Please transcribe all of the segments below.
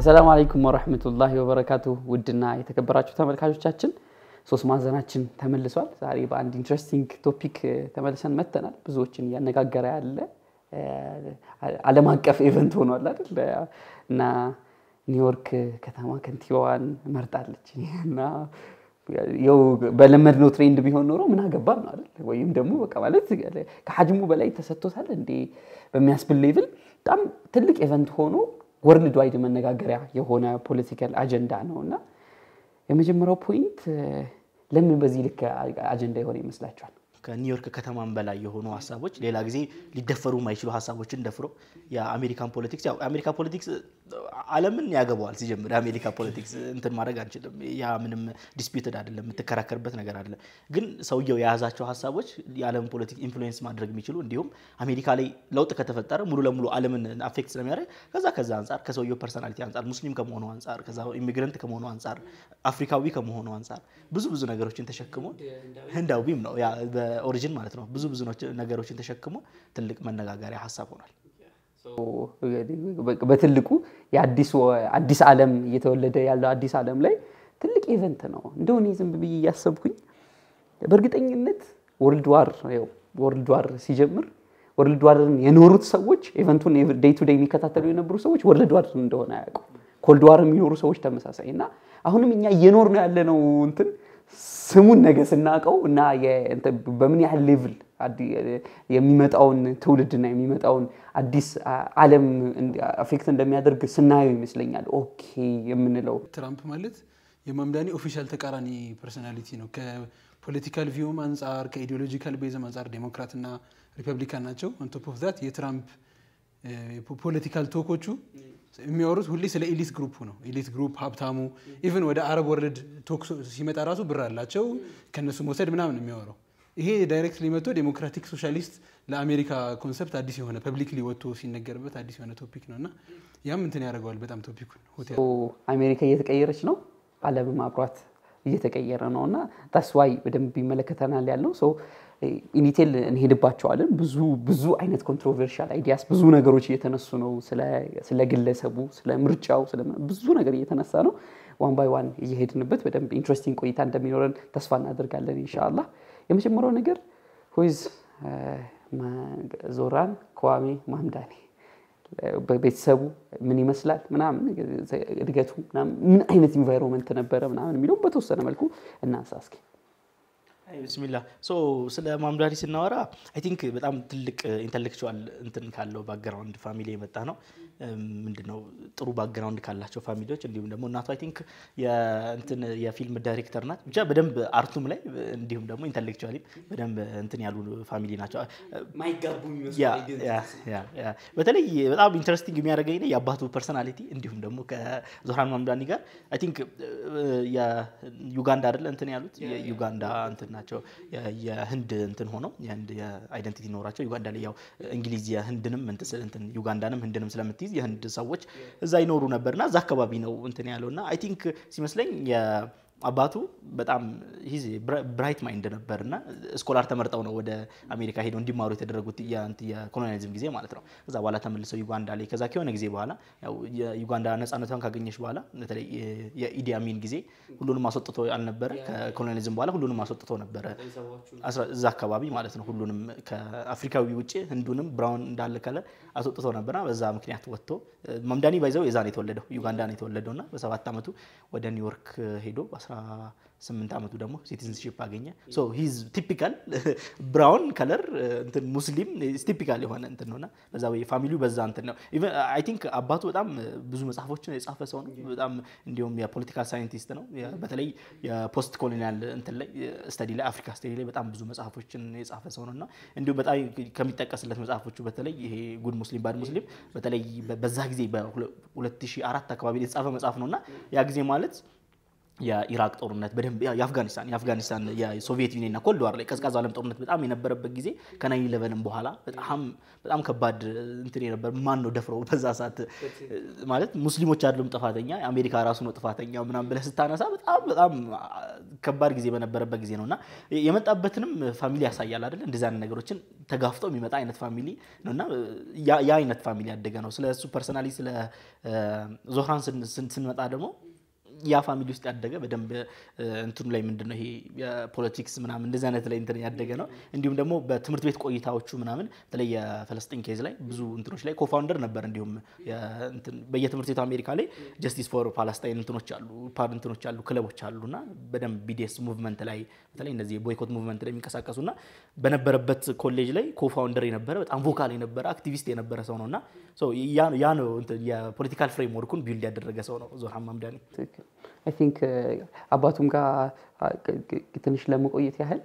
السلام عليكم ورحمة الله وبركاته ودنا يتكبراتشو ተመልካቾቻችን ሶስት ማዘናችን ተመልሷል ዛሬ በአንድ ኢንትረስቲንግ ቶፒክ ተመልሰን መተናል ብዙዎችን ያነጋገረ ያለ ዓለም አቀፍ ኢቨንት ሆኗል አይደል እና ኒውዮርክ ከተማ ከንቲባዋን መርጣለች እና ያው በለመድነው ትሬንድ ቢሆን ኖሮ ምን አገባን ነው አይደል ወይም ደግሞ በቃ ማለት ከሐጅሙ በላይ ተሰጥቶታል እንዴ በሚያስብል ሌቭል በጣም ትልቅ ኢቨንት ሆኖ ወርልድ ዋይድ መነጋገሪያ የሆነ ፖለቲካል አጀንዳ ነውና የመጀመሪያው ፖይንት ለምን በዚህ ልክ አጀንዳ ይሆን ይመስላችኋል ከኒውዮርክ ከተማን በላይ የሆኑ ሐሳቦች ሌላ ጊዜ ሊደፈሩ ማይችሉ ሐሳቦችን ደፍሮ የአሜሪካን ፖለቲክስ ያው አሜሪካ ፖለቲክስ ዓለምን ያገባዋል ሲጀምር አሜሪካ ፖለቲክስ እንትን ማድረግ አንችልም ያ ምንም ዲስፒዩትድ አይደለም የምትከራከርበት ነገር አይደለም ግን ሰውየው የያዛቸው ሐሳቦች የዓለም ፖለቲክ ኢንፍሉዌንስ ማድረግ የሚችሉ እንዲሁም አሜሪካ ላይ ለውጥ ከተፈጠረ ሙሉ ለሙሉ ዓለምን አፌክት ስለሚያደርግ ከዛ አንፃር ከሰውየው ፐርሰናሊቲ አንፃር ሙስሊም ከመሆኑ አንፃር ከዛ ኢሚግራንት ከመሆኑ አንፃር አፍሪካዊ ከመሆኑ አንፃር ብዙ ነገሮችን ተሸክሞ ህንዳዊም ነው ያ በኦሪጂን ማለት ነው ብዙ ነገሮችን ተሸክሞ ትልቅ መነጋገሪያ ሐሳብ ሆኗል በትልቁ የአዲስ ዓለም እየተወለደ ያለው አዲስ ዓለም ላይ ትልቅ ኢቨንት ነው እንደሆነ ዝም ብዬ ያሰብኩኝ በእርግጠኝነት ወርልድ ዋር ሲጀምር ወርልድ ዋርን የኖሩት ሰዎች ኢቨንቱን ዴይ ቱ ዴይ የሚከታተሉ የነበሩ ሰዎች ወርልድ ዋር እንደሆነ ያውቁ ኮልድ ዋር የሚኖሩ ሰዎች ተመሳሳይና አሁንም እኛ እየኖርነው ያለነው እንትን ስሙን ነገር ስናቀው እና በምን ያህል ሌቭል የሚመጣውን ትውልድና የሚመጣውን አዲስ ዓለም አፌክት እንደሚያደርግ ስናየው ይመስለኛል ኦኬ የምንለው ትራምፕ ማለት የማምዳኒ ኦፊሻል ተቃራኒ ፐርሰናሊቲ ነው ከፖለቲካል ቪውም አንፃር ከኢዲዮሎጂካል ቤዝም አንፃር ዴሞክራትና ሪፐብሊካን ናቸው on top of that የትራምፕ ፖለቲካል ቶኮቹ የሚያወሩት ሁሌ ስለ ኤሊት ግሩፕ ነው ኤሊት ግሩፕ ሀብታሙ ኢቭን ወደ አረብ ወርልድ ቶክ ሲመጣ ራሱ ብር አላቸው ከነሱ መውሰድ ምናምን የሚያወራው ይሄ ዳይሬክትሊ መጥቶ ዴሞክራቲክ ሶሻሊስት ለአሜሪካ ኮንሰፕት አዲስ የሆነ ፐብሊክሊ ወጥቶ ሲነገርበት አዲስ የሆነ ቶፒክ ነውና ያም እንትን ያደርጋል በጣም ቶፒኩን ሆቴል አሜሪካ እየተቀየረች ነው ዓለም አብሯት እየተቀየረ ነውና that's why በደንብ ይመለከተናል ያለው ሶ ኢኒቴል እንሄድባቸዋለን ብዙ አይነት ኮንትሮቨርሻል አይዲያስ ብዙ ነገሮች እየተነሱ ነው ስለ ግለሰቡ ስለ ምርጫው ስለ ብዙ ነገር እየተነሳ ነው ዋን ባይ ዋን እየሄድንበት በደንብ ኢንትረስቲንግ ቆይታ እንደሚኖረን ተስፋ እናደርጋለን ኢንሻአላህ የመጀመሪያው ነገር ሆይዝ ዞራን ኳሚ ማምዳኒ በቤተሰቡ ምን ይመስላል ምናምን እድገቱ ምን አይነት ኢንቫይሮንመንት ነበር ምናምን የሚለው በተወሰነ መልኩ እናሳስኪ ብስሚላህ ሶ ስለ ማምዳኒ ስናወራ አይ ቲንክ በጣም ትልቅ ኢንተሌክቹዋል እንትን ካለው ባክግራውንድ ፋሚሊ የመጣ ነው ምንድነው ጥሩ ባክግራውንድ ካላቸው ፋሚሊዎች እንዲሁም ደግሞ እናቱ አይ ቲንክ የፊልም ዳይሬክተር ናት ብቻ በደንብ አርቱም ላይ እንዲሁም ደግሞ ኢንተሌክቹዋሊ በደንብ እንትን ያሉ ፋሚሊ ናቸው ማይጋቡ ያ በተለይ በጣም ኢንተረስቲንግ የሚያደርገኝ ነው የአባቱ ፐርሰናሊቲ እንዲሁም ደግሞ ከዞራን ማምዳኒ ጋር አይ ቲንክ የዩጋንዳ አይደል እንትን ያሉት የዩጋንዳ እንትን ናቸው የህንድ እንትን ሆኖ የህንድ አይደንቲቲ ኖራቸው ዩጋንዳ ላይ ያው እንግሊዝ የህንድንም እንትን ዩጋንዳንም ህንድንም ስለምትይዝ የህንድ ሰዎች እዛ ይኖሩ ነበርና እዛ አካባቢ ነው እንትን ያለውና አይ ቲንክ ሲመስለኝ አባቱ በጣም ሂዝ ብራይት ማይንድ ነበርና ስኮላር ተመርጠው ነው ወደ አሜሪካ ሄደው እንዲማሩ የተደረጉት የኮሎኒያሊዝም ጊዜ ማለት ነው ከዛ በኋላ ተመልሰው ዩጋንዳ ላይ ከዛ ከሆነ ጊዜ በኋላ ያው የዩጋንዳ ነፃነቷን ካገኘች በኋላ በተለይ የኢዲ አሚን ጊዜ ሁሉንም አስወጥቶ አልነበረ ከኮሎኒያሊዝም በኋላ ሁሉንም አስወጥቶ ነበር እዛ አካባቢ ማለት ነው ሁሉንም ከአፍሪካዊ ውጪ ህንዱንም ብራውን እንዳለ ካለ አስወጥቶ ነበርና በዛ ምክንያት ወጥቶ ማምዳኒ ባይዘው የዛን የተወለደው ዩጋንዳ ነው የተወለደውና በ7 አመቱ ወደ ኒውዮርክ ሄዶ 18 አመቱ ደግሞ ሲቲዝንሺፕ አገኘ ሶ ሂዝ ቲፒካል ብራውን ከለር እንትን ሙስሊም ቲፒካል የሆነ እንትን ነውና በዛ ወይ ፋሚሊው በዛ እንትን ነው ኢቭን አይ ቲንክ አባቱ በጣም ብዙ መጽሐፎችን የጻፈ ሰው ነው በጣም እንዲሁም የፖለቲካል ሳይንቲስት ነው በተለይ የፖስት ኮሎኒያል እንትን ላይ ስተዲ ላይ አፍሪካ ስተዲ ላይ በጣም ብዙ መጽሐፎችን የጻፈ ሰው ነውና እንዲሁም በጣም ከሚጠቀስለት መጽሐፎቹ በተለይ ይሄ ጉድ ሙስሊም ባድ ሙስሊም በተለይ በዛ ጊዜ በ2004 አካባቢ የተጻፈ መጽሐፍ ነውና ያ ጊዜ ማለት የኢራቅ ጦርነት በደንብ የአፍጋኒስታን የሶቪየት ዩኒየንና ኮልድ ዋር ላይ ቀዝቃዛ ዓለም ጦርነት በጣም የነበረበት ጊዜ ከ9/11 በኋላ በጣም ከባድ እንትን የነበር ማን ነው ደፍሮ በዛ ሰዓት ማለት ሙስሊሞች አይደሉም ጥፋተኛ አሜሪካ ራሱ ነው ጥፋተኛው ምናም ብለ ስታነሳ በጣም ከባድ ጊዜ በነበረበት ጊዜ ነውና የመጣበትንም ፋሚሊ ያሳያል አይደል እንደዛ ነገሮችን ተጋፍጠው የሚመጣ አይነት ፋሚሊ ነውና ያ አይነት ፋሚሊ ያደገ ነው ስለሱ ፐርሰናሊ ስለ ዞህራን ስንመጣ ደግሞ ያ ፋሚሊ ውስጥ ያደገ በደንብ እንትኑ ላይ ምንድነው ይሄ የፖለቲክስ ምናምን እንደዛ አይነት ላይ እንትን ያደገ ነው እንዲሁም ደግሞ በትምህርት ቤት ቆይታዎቹ ምናምን በተለይ የፍልስጤም ኬዝ ላይ ብዙ እንትኖች ላይ ኮፋውንደር ነበር እንዲሁም እንትን በየትምህርት ቤቱ አሜሪካ ላይ ጀስቲስ ፎር ፓለስታይን እንትኖች አሉ ክለቦች አሉና በደንብ ቢዲኤስ ሙቭመንት ላይ በተለይ እንደዚህ ቦይኮት ሙቭመንት ላይ የሚንቀሳቀሱና በነበረበት ኮሌጅ ላይ ኮፋውንደር የነበረ በጣም ቮካል የነበረ አክቲቪስት የነበረ ሰው ነውና ሶ ያ ነው እንትን የፖለቲካል ፍሬምወርኩን ቢልድ ያደረገ ሰው ነው ዞህራን ማምዳኒ I think አባቱም ጋር ትንሽ ለመቆየት ያህል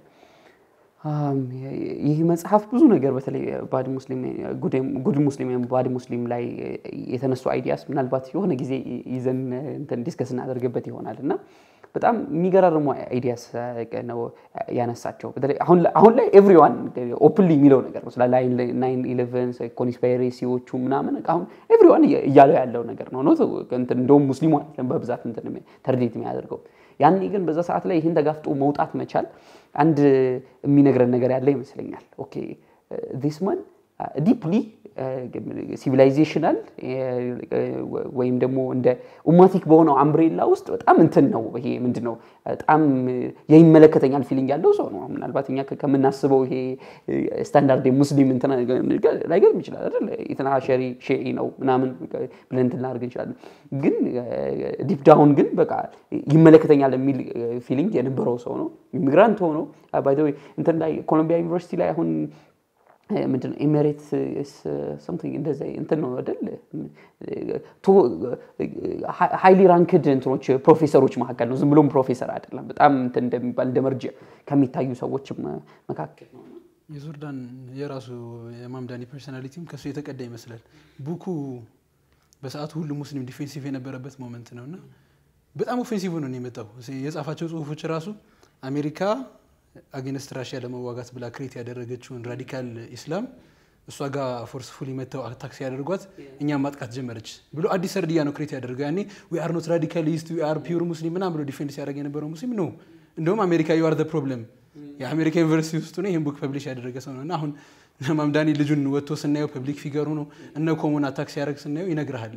ይህ መጽሐፍ ብዙ ነገር በተለይ ባድ ሙስሊም ጉድ ሙስሊም ባድ ሙስሊም ላይ የተነሱ አይዲያስ ምናልባት የሆነ ጊዜ ይዘን እንትን ዲስከስ እናደርግበት ይሆናልና በጣም የሚገራርሙ አይዲያስ ነው ያነሳቸው በተለይ አሁን ላይ ኤቭሪዋን ኦፕንሊ የሚለው ነገር ነው ስለ 9/11 ኮንስፓይሬሲዎቹ ምናምን አሁን ኤቭሪዋን እያለው ያለው ነገር ነው እንትን እንደውም ሙስሊሙ በብዛት እንትን ተርዲት የሚያደርገው ያኔ ግን በዛ ሰዓት ላይ ይሄን ተጋፍጦ መውጣት መቻል አንድ የሚነግረን ነገር ያለ ይመስለኛል ኦኬ this man deeply ሲቪላይዜሽናል ወይም ደግሞ እንደ ኡማቲክ በሆነው አምብሬላ ውስጥ በጣም እንትን ነው ይሄ ምንድነው በጣም የይመለከተኛል ፊሊንግ ያለው ሰው ነው ምናልባት እኛ ከመናስበው ይሄ ስታንዳርድ ሙስሊም እንትና ላይገርም ይችላል አይደል ኢትና ሺዒ ነው ምናምን ብለን እንትን ላድርግ እንችላለን ግን ዲፕ ዳውን ግን በቃ ይመለከተኛል የሚል ፊሊንግ የነበረው ሰው ነው ኢሚግራንት ሆኖ ባይ ዘ ዌይ እንትን ላይ ኮሎምቢያ ዩኒቨርሲቲ ላይ አሁን ምንድነው ኤሚሬትስ something እንደዛ እንትን ነው አይደል ሃይሊ ራንክድ እንትኖች ፕሮፌሰሮች መካከል ነው ዝም ብሎም ፕሮፌሰር አይደለም በጣም እንትን እንደሚባል እንደመርጀ ከሚታዩ ሰዎች መካከል ነው የዞርዳን የራሱ የማምዳኒ ፐርሰናሊቲም ከሱ የተቀዳ ይመስላል ቡኩ በሰዓቱ ሁሉ ሙስሊም ዲፌንሲቭ የነበረበት ሞመንት ነውና በጣም ኦፌንሲቭ ነው የመጣው የጻፋቸው ጽሁፎች ራሱ አሜሪካ አገንስት ራሺያ ለመዋጋት ብላ ክሬት ያደረገችውን ራዲካል ኢስላም እሷ ጋር ፎርስፉሊ መተው አታክ ሲያደርጓት እኛ ማጥቃት ጀመረች ብሎ አዲስ ሰርዲያ ነው ክሬት ያደረገው ያኔ we are not radicalist we are pure muslim እና ብሎ ዲፌንስ ያደረገ የነበረው ሙስሊም ነው እንደውም አሜሪካ you are the problem የአሜሪካ ዩኒቨርሲቲ ውስጥ ነው ይሄን ቡክ ፐብሊሽ ያደረገ ሰው ነውና አሁን ማምዳኒ ልጁን ወጥቶ ስናየው ፐብሊክ ፊገሩ ነው እነ ኮሙን አታክ ሲያደርግ ስናየው ይነግራል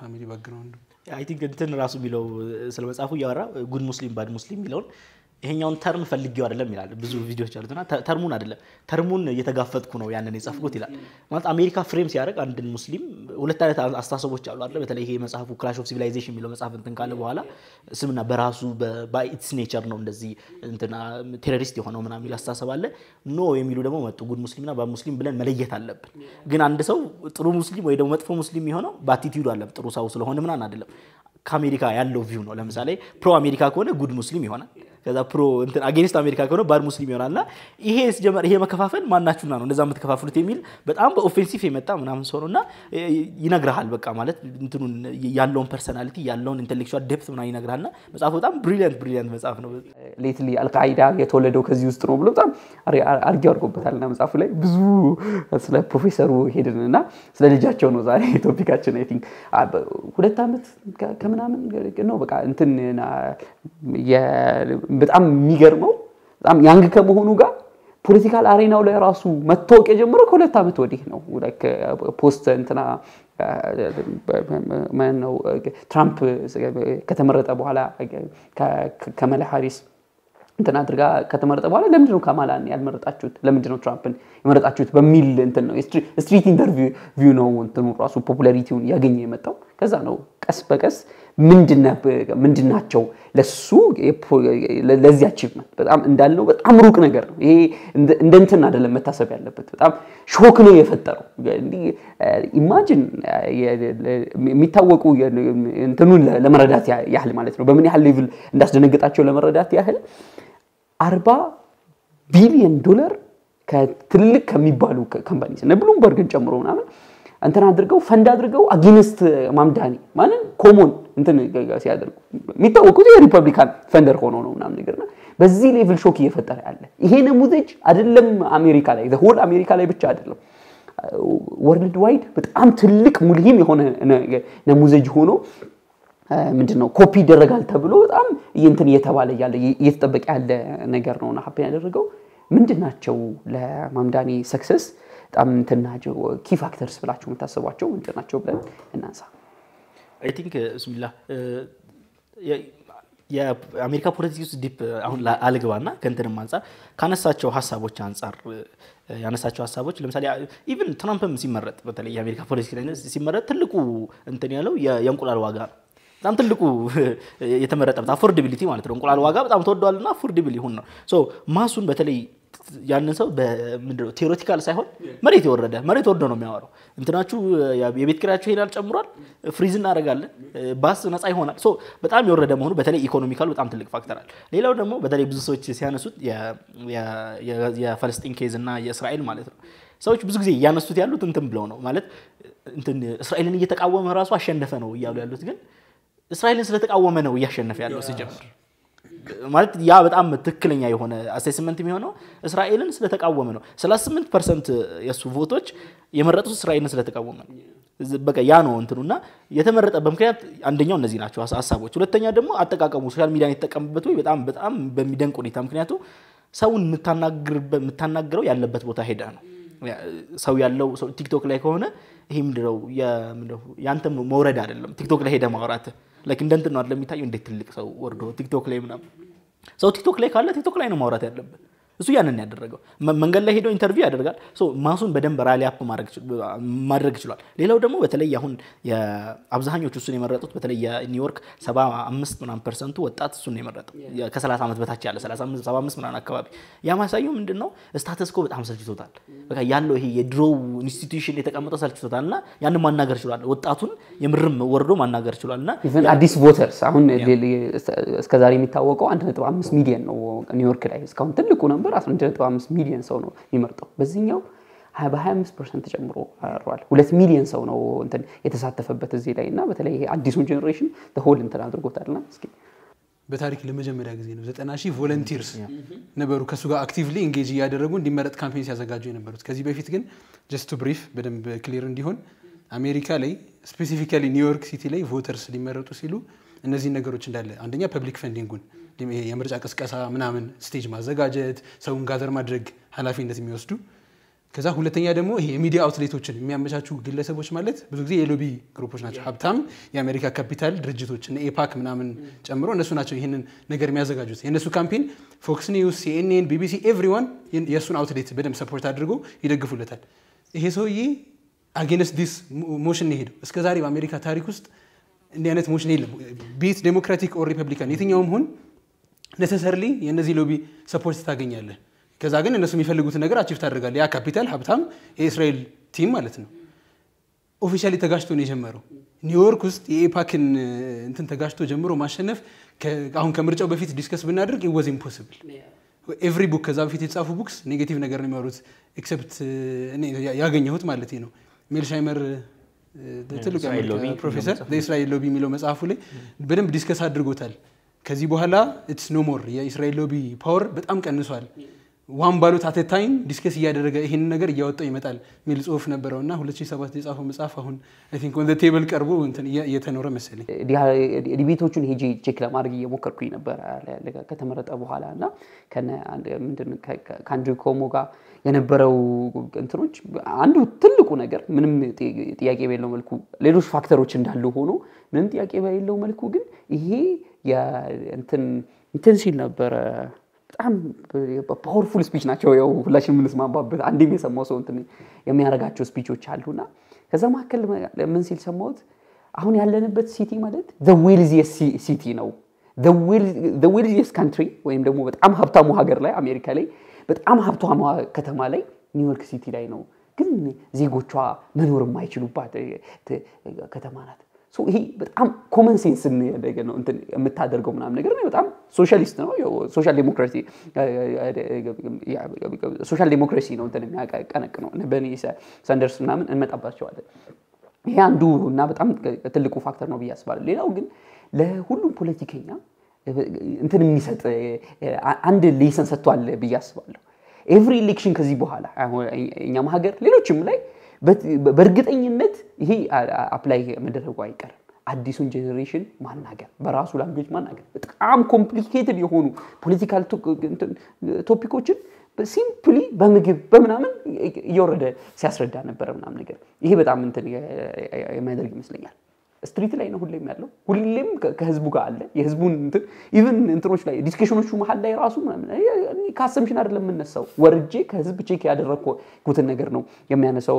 ፋሚሊ ባክግራውንድ አይ ቲንክ እንትን ራሱ ቢለው ስለመጻፉ ያወራ ጉድ ሙስሊም ባድ ሙስሊም ቢለው ይሄኛውን ተርም ፈልጊው አይደለም ይላል ብዙ ቪዲዮዎች አሉትና ተርሙን አይደለም ተርሙን እየተጋፈጥኩ ነው ያንን የጻፍኩት ይላል ማለት አሜሪካ ፍሬም ሲያደርግ አንድ ሙስሊም ሁለት አይነት አስተሳሰቦች አሉ አይደል በተለይ ይሄ መጽሐፉ ክላሽ ኦፍ ሲቪላይዜሽን የሚለው መጽሐፍ እንትን ካለ በኋላ ስምና በራሱ ባይ ኢትስ ኔቸር ነው እንደዚህ እንትና ቴሮሪስት የሆነው ምናምን ይላል አስተሳሰብ አለ ኖ የሚሉ ደግሞ መጡ ጉድ ሙስሊምና ባድ ሙስሊም ብለን መለየት አለብን ግን አንድ ሰው ጥሩ ሙስሊም ወይ ደግሞ መጥፎ ሙስሊም የሆነው በአቲቲዩድ አለ ጥሩ ሰው ስለሆነ ምናምን አይደለም ከአሜሪካ ያለው ቪው ነው ለምሳሌ ፕሮ አሜሪካ ከሆነ ጉድ ሙስሊም ይሆናል ከዛ ፕሮ እንትን አጌንስት አሜሪካ ከሆነ ባድ ሙስሊም ይሆናልና ይሄ ሲጀመር ይሄ መከፋፈል ማናችሁና ነው እንደዛ የምትከፋፍሉት የሚል በጣም በኦፌንሲቭ የመጣ ምናምን ሰው ነውና ይነግራል በቃ ማለት እንትኑን ያለውን ፐርሰናሊቲ ያለውን ኢንተሌክቹዋል ዴፕት ምናምን ይነግራልና መጽሐፉ በጣም ብሪሊያንት መጽሐፍ ነው ሌትሊ አልቃይዳ የተወለደው ከዚህ ውስጥ ነው ብሎ በጣም አርጊው አድርጎበታልና መጽሐፉ ላይ ብዙ ስለ ፕሮፌሰሩ ሄድንና ስለ ልጃቸው ነው ዛሬ ቶፒካችን አይ ቲንክ 2 አመት ከምናምን ነው በቃ እንትን በጣም የሚገርመው በጣም ያንግ ከመሆኑ ጋር ፖለቲካል አሬናው ላይ ራሱ መታወቅ የጀመረው ከ2 አመት ወዲህ ነው ላይክ ፖስት እንትና ማነው ትራምፕ ከተመረጠ በኋላ ከመላ ሃሪስ እንትና አድርጋ ከተመረጠ በኋላ ለምንድን ነው ካማላን ያልመረጣችሁት ለምንድን ነው ትራምፕን የመረጣችሁት በሚል እንትን ነው ስትሪት ኢንተርቪው ነው እንትኑ ራሱ ፖፑላሪቲውን ያገኘ የመጣው ከዛ ነው ቀስ በቀስ ምንድናቸው ለሱ ለዚህ አቺቭመንት በጣም እንዳልነው በጣም ሩቅ ነገር ነው ይሄ እንደ እንትን አይደለም መታሰብ ያለበት በጣም ሾክ ነው የፈጠረው ኢማጂን የሚታወቁ እንትኑን ለመረዳት ያህል ማለት ነው በምን ያህል ሌቭል እንዳስደነገጣቸው ለመረዳት ያህል $40 ቢሊዮን ከትልቅ ከሚባሉ ካምፓኒስ እና ብሉምበርግን ጨምሮ ምናምን እንትን አድርገው ፈንድ አድርገው አጌንስት ማምዳኒ ማንን ኮሞን እንትን ሲያደርጉ የሚታወቁት የሪፐብሊካን ፈንደር ሆኖ ነው ምናምን ነገርና በዚህ ሌቭል ሾክ እየፈጠረ ያለ ይሄ ነሙዘጅ አይደለም አሜሪካ ላይ the whole አሜሪካ ላይ ብቻ አይደለም ወርልድ ዋይድ በጣም ትልቅ ሙልሂም የሆነ ነሙዘጅ ሆኖ ምንድነው ኮፒ ይደረጋል ተብሎ በጣም እንትን እየተባለ ያለ እየተጠበቀ ያለ ነገር ነውና ሀፕን ያደረገው ምንድናቸው ለማምዳኒ ሰክሰስ በጣም እንትናቸው ኪ ፋክተርስ ብላችሁ የምታስቧቸው ምንድናቸው ብለን እናንሳ አይ ቲንክ ብስሚላህ የአሜሪካ ፖለቲክስ ዲፕ አሁን አልገባና ከእንትንም አንፃር ካነሳቸው ሐሳቦች አንፃር ያነሳቸው ሐሳቦች ለምሳሌ ኢቭን ትራምፕም ሲመረጥ በተለይ የአሜሪካ ፖለቲክስ ላይ ሲመረጥ ትልቁ እንትን ያለው የእንቁላል ዋጋ በጣም ትልቁ የተመረጠበት አፎርዲቢሊቲ ማለት ነው እንቁላል ዋጋ በጣም ተወዷልና አፎርዲብል ይሁን ነው ሶ ማሱን በተለይ ያንን ሰው በምንድነው ቴዎሬቲካል ሳይሆን መሬት ወርዶ ነው የሚያወራው እንትናችሁ የቤት ኪራያችሁ ይሄዳል ጨምሯል ፍሪዝ እናደርጋለን ባስ ነፃ ይሆናል ሶ በጣም የወረደ መሆኑ በተለይ ኢኮኖሚካል በጣም ትልቅ ፋክተር አለ ሌላው ደግሞ በተለይ ብዙ ሰዎች ሲያነሱት የፍልስጤም ኬዝ እና የእስራኤል ማለት ነው ሰዎች ብዙ ጊዜ ያነሱት ያሉት እንትን ብለው ነው ማለት እንትን እስራኤልን እየተቃወመ ራሱ አሸነፈ ነው ይያሉ ያሉት ግን እስራኤልን ስለተቃወመ ነው ያሸነፈ ያለው ሲጀምር ማለት ያ በጣም ትክክለኛ የሆነ አሴስመንት የሚሆነው እስራኤልን ስለተቃወመ ነው 38% የሱ ቮቶች የመረጡት እስራኤልን ስለተቃወመ ነው በቃ ያ ነው እንትኑና የተመረጠበት ምክንያት አንደኛው እነዚህ ናቸው ሐሳቦች ሁለተኛ ደግሞ አጠቃቀሙ ሶሻል ሚዲያን የተጠቀመበት ወይ በጣም በሚደንቅ ሁኔታ ምክንያቱ ሰውን የምታናግረው ያለበት ቦታ ሄዳ ነው ሰው ያለው ሰው ቲክቶክ ላይ ከሆነ ይሄ ምንድነው ያንተ መውረድ አይደለም ቲክቶክ ላይ ሄደ ማውራት ላይክ እንደንት ነው አይደለም የሚታየው እንደ ትልቅ ሰው ወርዶ ቲክቶክ ላይ ምናምን ሰው ቲክቶክ ላይ ካለ ቲክቶክ ላይ ነው ማውራት ያለበት እሱ ያንን ያደረገው መንገድ ላይ ሄዶ ኢንተርቪው ያደርጋል ሶ ማሱን በደንብ ራሊ አፕ ማድረግ ይችላል ሌላው ደግሞ በተለይ አሁን የአብዛኞቹ እሱን የመረጡት በተለይ የኒውዮርክ 75% ወጣት እሱን የመረጠው ከ30 አመት በታች ያለ 35 75 ምናምን አካባቢ ያ ማሳየው ምንድነው ስታተስ ኮ በጣም ሰልችቶታል በቃ ያለው ይሄ የድሮ ኢንስቲትዩሽን የተቀመጠው ሰልችቶታልና ያንን ማናገር ይችላል ወጣቱን የምርም ወርዶ ማናገር ይችላልና ኢቭን አዲስ ቮተርስ አሁን እስከዛሬ የሚታወቀው 1.5 ሚሊዮን ነው ኒውዮርክ ላይ እስካሁን ትልቁ ነበር 1.5 ሚሊዮን ሰው ነው የሚመርጠው በዚህኛው 25% ተጨምሮ አሯል 2 ሚሊዮን ሰው ነው እንትን የተሳተፈበት እዚህ ላይና በተለይ ይሄ አዲሱን ጄነሬሽን ተሆል እንትን አድርጎታልና እስኪ በታሪክ ለመጀመሪያ ጊዜ ነው 90,000 ቮለንቲርስ ነበሩ ከሱ ጋር አክቲቭሊ ኢንጌጅ ያደረጉ እንዲመረጥ ካምፔን ሲያዘጋጁ የነበሩት ከዚህ በፊት ግን ጀስት ቱ ብሪፍ በደንብ ክሊር እንዲሆን አሜሪካ ላይ ስፔሲፊካሊ ኒውዮርክ ሲቲ ላይ ቮተርስ ሊመረጡ ሲሉ እነዚህ ነገሮች እንዳለ አንደኛ ፐብሊክ ፈንዲንጉን የምርጫ ቅስቀሳ ምናምን ስቴጅ ማዘጋጀት ሰውን ጋዘር ማድረግ ኃላፊነት የሚወስዱ ከዛ ሁለተኛ ደግሞ ይሄ የሚዲያ አውትሌቶችን የሚያመቻቹ ግለሰቦች ማለት ብዙ ጊዜ የሎቢ ግሩፖች ናቸው ሀብታም የአሜሪካ ካፒታል ድርጅቶች እና ኤፓክ ምናምን ጨምሮ እነሱ ናቸው ይሄንን ነገር የሚያዘጋጁት የነሱ ካምፔን ፎክስ ኒውስ ሲኤንኤን ቢቢሲ ኤቭሪዋን የሱን አውትሌት በደም ሰፖርት አድርጎ ይደግፉለታል ይሄ ሰውዬ አጌንስት ዲስ ሞሽን ሄደው እስከዛሬ በአሜሪካ ታሪክ ውስጥ እንዲህ አይነት ሞሽን የለም ቢት ዴሞክራቲክ ኦር ሪፐብሊካን የትኛውም ሆን necessarily የነዚህ ሎቢ ሰፖርት ታገኛለህ ከዛ ግን እነሱ የሚፈልጉት ነገር አቺቭ ታደርጋለህ ያ ካፒታል ሀብታም የእስራኤል ቲም ማለት ነው ኦፊሻሊ ተጋሽቶ ነው የጀመረው ኒውዮርክ ውስጥ የኤፓክን እንትን ተጋሽቶ ጀምሮ ማሸነፍ አሁን ከምርጫው በፊት ዲስከስ ብናደርግ it was impossible every book ከዛ በፊት የተጻፉ ቡክስ ኔጌቲቭ ነገር ነው የሚያወሩት ኤክሰፕት እኔ ያገኘሁት ማለት ነው ሜልሻይመር ትልቁ ፕሮፌሰር የእስራኤል ሎቢ የሚለው መጽሐፉ ላይ በደንብ ዲስከስ አድርጎታል ከዚህ በኋላ it's no more የእስራኤል ሎቢ ፓወር በጣም ቀንሷል ዋን ባሉት አት ታይም ዲስከስ ያደረገ ይሄን ነገር ያወጣው ይመጣል ሚል ጽሁፍ ነበርውና 2007 የጻፈው መጽሐፍ አሁን I think on the table ቀርቦ እንትን እየተኖረ መሰለኝ ዲቤቶቹን ሄጂ ቼክ ለማድረግ እየሞከርኩኝ ነበር ከተመረጠ በኋላና ከነ ምንድን ካንድሩ ኮሞ ጋር የነበረው እንትኖች አንዱ ትልቁ ነገር ምንም ጥያቄ በሌለው መልኩ ሌሎች ፋክተሮች እንዳሉ ሆኖ ምንም ጥያቄ በሌለው መልኩ ግን ይሄ እንትን ሲል ነበር በጣም ፓወርፉል ስፒች ናቸው ያው ሁላችንም ምንስማማበት አንዴም የሰማው ሰው እንትን የሚያረጋቸው ስፒቾች አሉና ከዛ መካከል ምን ሲል ሰማሁት አሁን ያለንበት ሲቲ ማለት the wealthiest city ነው the wealthiest country ወይም ደግሞ በጣም ሀብታሙ ሀገር ላይ አሜሪካ ላይ በጣም ሀብታሙ ከተማ ላይ ኒውዮርክ ሲቲ ላይ ነው ግን ዜጎቿ መኖር የማይችሉባት ከተማ ናት ሶ ይሄ በጣም ኮመን ሴንስ ነው እንትን የምታደርገው ምናምን ነገር ነው በጣም ሶሻሊስት ነው ሶሻል ዴሞክራሲ ነው እንትን የሚያቀነቅ ነው በኒ ሳንደርስ ምናምን እንመጣባቸዋለን ይሄ አንዱ እና በጣም ትልቁ ፋክተር ነው ብያስባለሁ ሌላው ግን ለሁሉም ፖለቲከኛ እንትን የሚሰጥ አንድ ሌሰን ሰጥቷል ብያስባለሁ ኤቭሪ ኢሌክሽን ከዚህ በኋላ እኛም ሀገር ሌሎችም ላይ በእርግጠኝነት ይሄ አፕላይ መደረጉ አይቀርም አዲሱን ጄኔሬሽን ማናገር በራሱ ላንጉዌጅ ማናገር በጣም ኮምፕሊኬትድ የሆኑ ፖለቲካል ቶፒኮችን ሲምፕሊ በምግብ በመናምን እየወረደ ሲያስረዳ ነበር ምናምን ነገር ይሄ በጣም እንትን የማይደርግ ይመስለኛል ስትሪት ላይ ነው ሁሌም ያለው ሁሌም ከህዝቡ ጋር አለ የህዝቡን እንትን ኢቭን እንትኖች ላይ ዲስከሽኖቹ መሃል ላይ ራሱ ካሰምሽን አይደለም የምነሳው ወርጄ ከህዝብ ቼክ ያደረኩትን ነገር ነው የሚያነሳው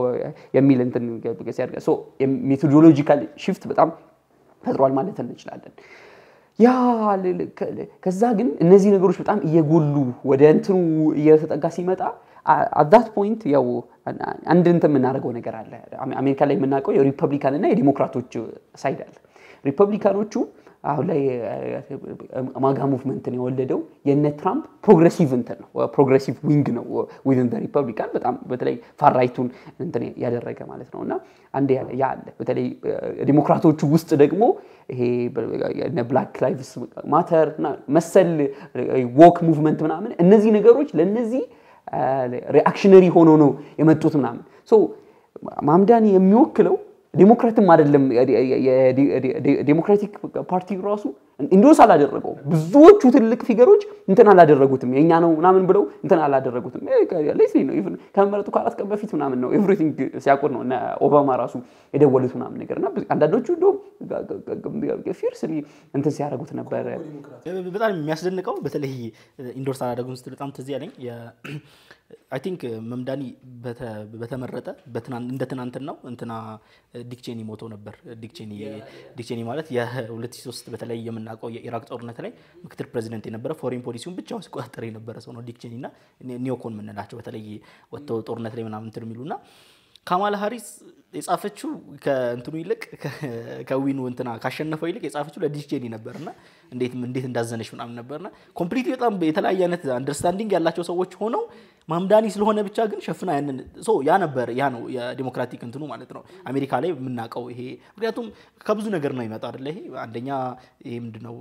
የሚል እንትን ሲያደርግ ሶ ሜቶዶሎጂካል shift በጣም ፈጥሯል ማለት እንችላለን ያ ከዛ ግን እነዚህ ነገሮች በጣም እየጎሉ ወደ እንትኑ እየተጠጋ ሲመጣ at that point ያው አንድ እንትን የምናደርገው ነገር አለ አሜሪካ ላይ የምናውቀው የሪፐብሊካን እና የዲሞክራቶች ሳይድ አለ ሪፐብሊካኖቹ አሁን ላይ ማጋ ሙቭመንትን የወለደው የነ ትራምፕ ፕሮግሬሲቭ እንትን ነው ፕሮግሬሲቭ ዊንግ ነው within the republican በጣም በተለይ ፋር ራይቱን እንትን ያደረገ ማለት ነውና አንዴ ያ አለ በተለይ ዲሞክራቶቹ ውስጥ ደግሞ ይሄ የነ ብላክ ላይቭስ ማተር እና መሰል ዎክ ሙቭመንት ምናምን እነዚህ ነገሮች ለነዚህ ሪአክሽነሪ ሆኖ ነው የመጡት ምናምን ሶ ማምዳኒ የሚወክለው ዲሞክራትም አይደለም ዲሞክራቲክ ፓርቲ ራሱ እንዶስ አላደረገው ብዙዎቹ ትልቅ ፊገሮች እንትን አላደረጉትም የኛ ነው ምናምን ብለው እንትን አላደረጉትም ሌትሊ ነው ኢቭን ከመረጡ ከአራት ቀን በፊት ምናምን ነው ኤቭሪቲንግ ሲያቆር ነው እና ኦባማ ራሱ የደወሉት ምናምን ነገርና አንዳንዶቹ ዶ ፊርስሊ እንትን ሲያደርጉት ነበር በጣም የሚያስደንቀው በተለይ ኢንዶርስ አላደረጉም ስትል በጣም ትዝ ያለኝ I think መምዳኒ በተመረጠ እንደ ትናንትናው እንትና ዲክቼኒ ሞቶ ነበር ዲክቼኒ ማለት የ2003 በተለይ የምናውቀው የኢራቅ ጦርነት ላይ ምክትል ፕሬዚደንት የነበረ ፎሬን ፖሊሲውን ብቻውን ሲቆጣጠር የነበረ ሰው ነው ዲክቼኒና ኒዮኮን ምንላቸው በተለይ ወጥተው ጦርነት ላይ ምናምን እንትን የሚሉና ካማላ ሃሪስ የጻፈችው ከእንትኑ ይልቅ ከዊኑ እንትና ካሸነፈው ይልቅ የጻፈችው ለዲክቼኒ ነበርና እንዴት እንዳዘነሽ ምናምን ነበርና ኮምፕሊትሊ በጣም የተለያየ አይነት አንደርስታንዲንግ ያላቸው ሰዎች ሆነው ማምዳኒ ስለሆነ ብቻ ግን ሸፍና ያንን ያ ነው የዲሞክራቲክ እንትኑ ማለት ነው አሜሪካ ላይ የምናውቀው ይሄ ምክንያቱም ከብዙ ነገር ነው ይመጣ አይደል ይሄ አንደኛ ይሄ ምንድነው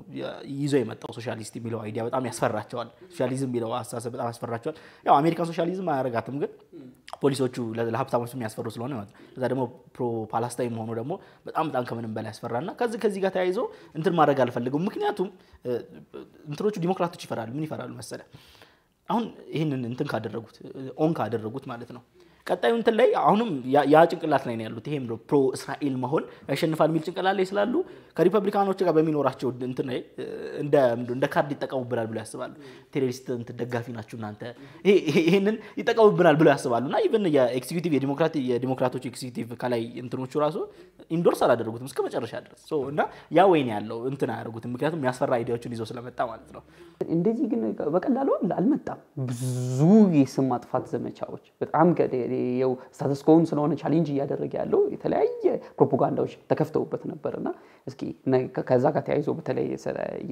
ይዞ የመጣው ሶሻሊስት የሚለው አይዲያ በጣም ያስፈራቸዋል ሶሻሊዝም የሚለው አስተሳሰብ በጣም ያስፈራቸዋል ያው አሜሪካን ሶሻሊዝም አያረጋትም ግን ፖሊሶቹ ለሀብታሞች የሚያስፈሩ ስለሆነ ማለት ከዛ ደግሞ ፕሮ ፓለስታይን ሆኖ ደግሞ በጣም ከምንም በላይ ያስፈራና ከዚህ ጋር ተያይዞ እንትን ማድረግ አልፈልገው ምክንያቱም እንትኖቹ ዲሞክራቶች ይፈራሉ ምን ይፈራሉ መሰለ አሁን ይሄንን እንትን ካደረጉት ማለት ነው ቀጣዩ እንትን ላይ አሁንም ያ ጭንቅላት ላይ ነው ያሉት ይሄም ነው ፕሮ እስራኤል መሆን ያሸንፋል ሚል ጭንቅላት ላይ ስላሉ ከሪፐብሊካኖች ጋር በሚኖራቸው እንትን ላይ እንደ ካርድ ይጠቀሙብናል ብለው ያስባሉ ቴሮሪስት እንትን ደጋፊ ናችሁ እናንተ ይሄንን ይጠቀሙብናል ብለው ያስባሉና ኢቭን የኤክዚኪዩቲቭ የዲሞክራቶች ኤክዚኪዩቲቭ ከላይ እንትኖቹ ራሱ ኢንዶርስ አላደረጉትም እስከ መጨረሻ ድረስ እና ያ ወይን ያለው እንትን አያደርጉትም ምክንያቱም የሚያስፈራ አይዲያዎችን ይዞ ስለመጣ ማለት ነው እንደዚህ ግን በቀላሉ አልመጣም ብዙ የስም ማጥፋት ዘመቻዎች በጣም የው ስታተስ ኮን ስለሆነ ቻሌንጅ ያደረገ ያለው የተለያየ ፕሮፓጋንዳዎች ተከፍተውበት ነበርና እስኪ ከዛ ጋር ተያይዞ በተለይ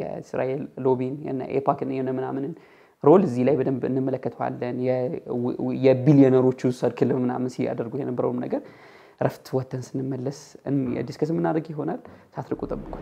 የእስራኤል ሎቢን እና ኤፓክ እና ምናምን ሮል እዚህ ላይ በደንብ እንመለከተዋለን የቢሊዮነሮቹ ሰርክል ምናምን ሲያደርጉ የነበረው ነገር ረፍት ወተን ስንመለስ ዲስከስ ምናደርግ ይሆናል ሳትርቁ ጠብቁ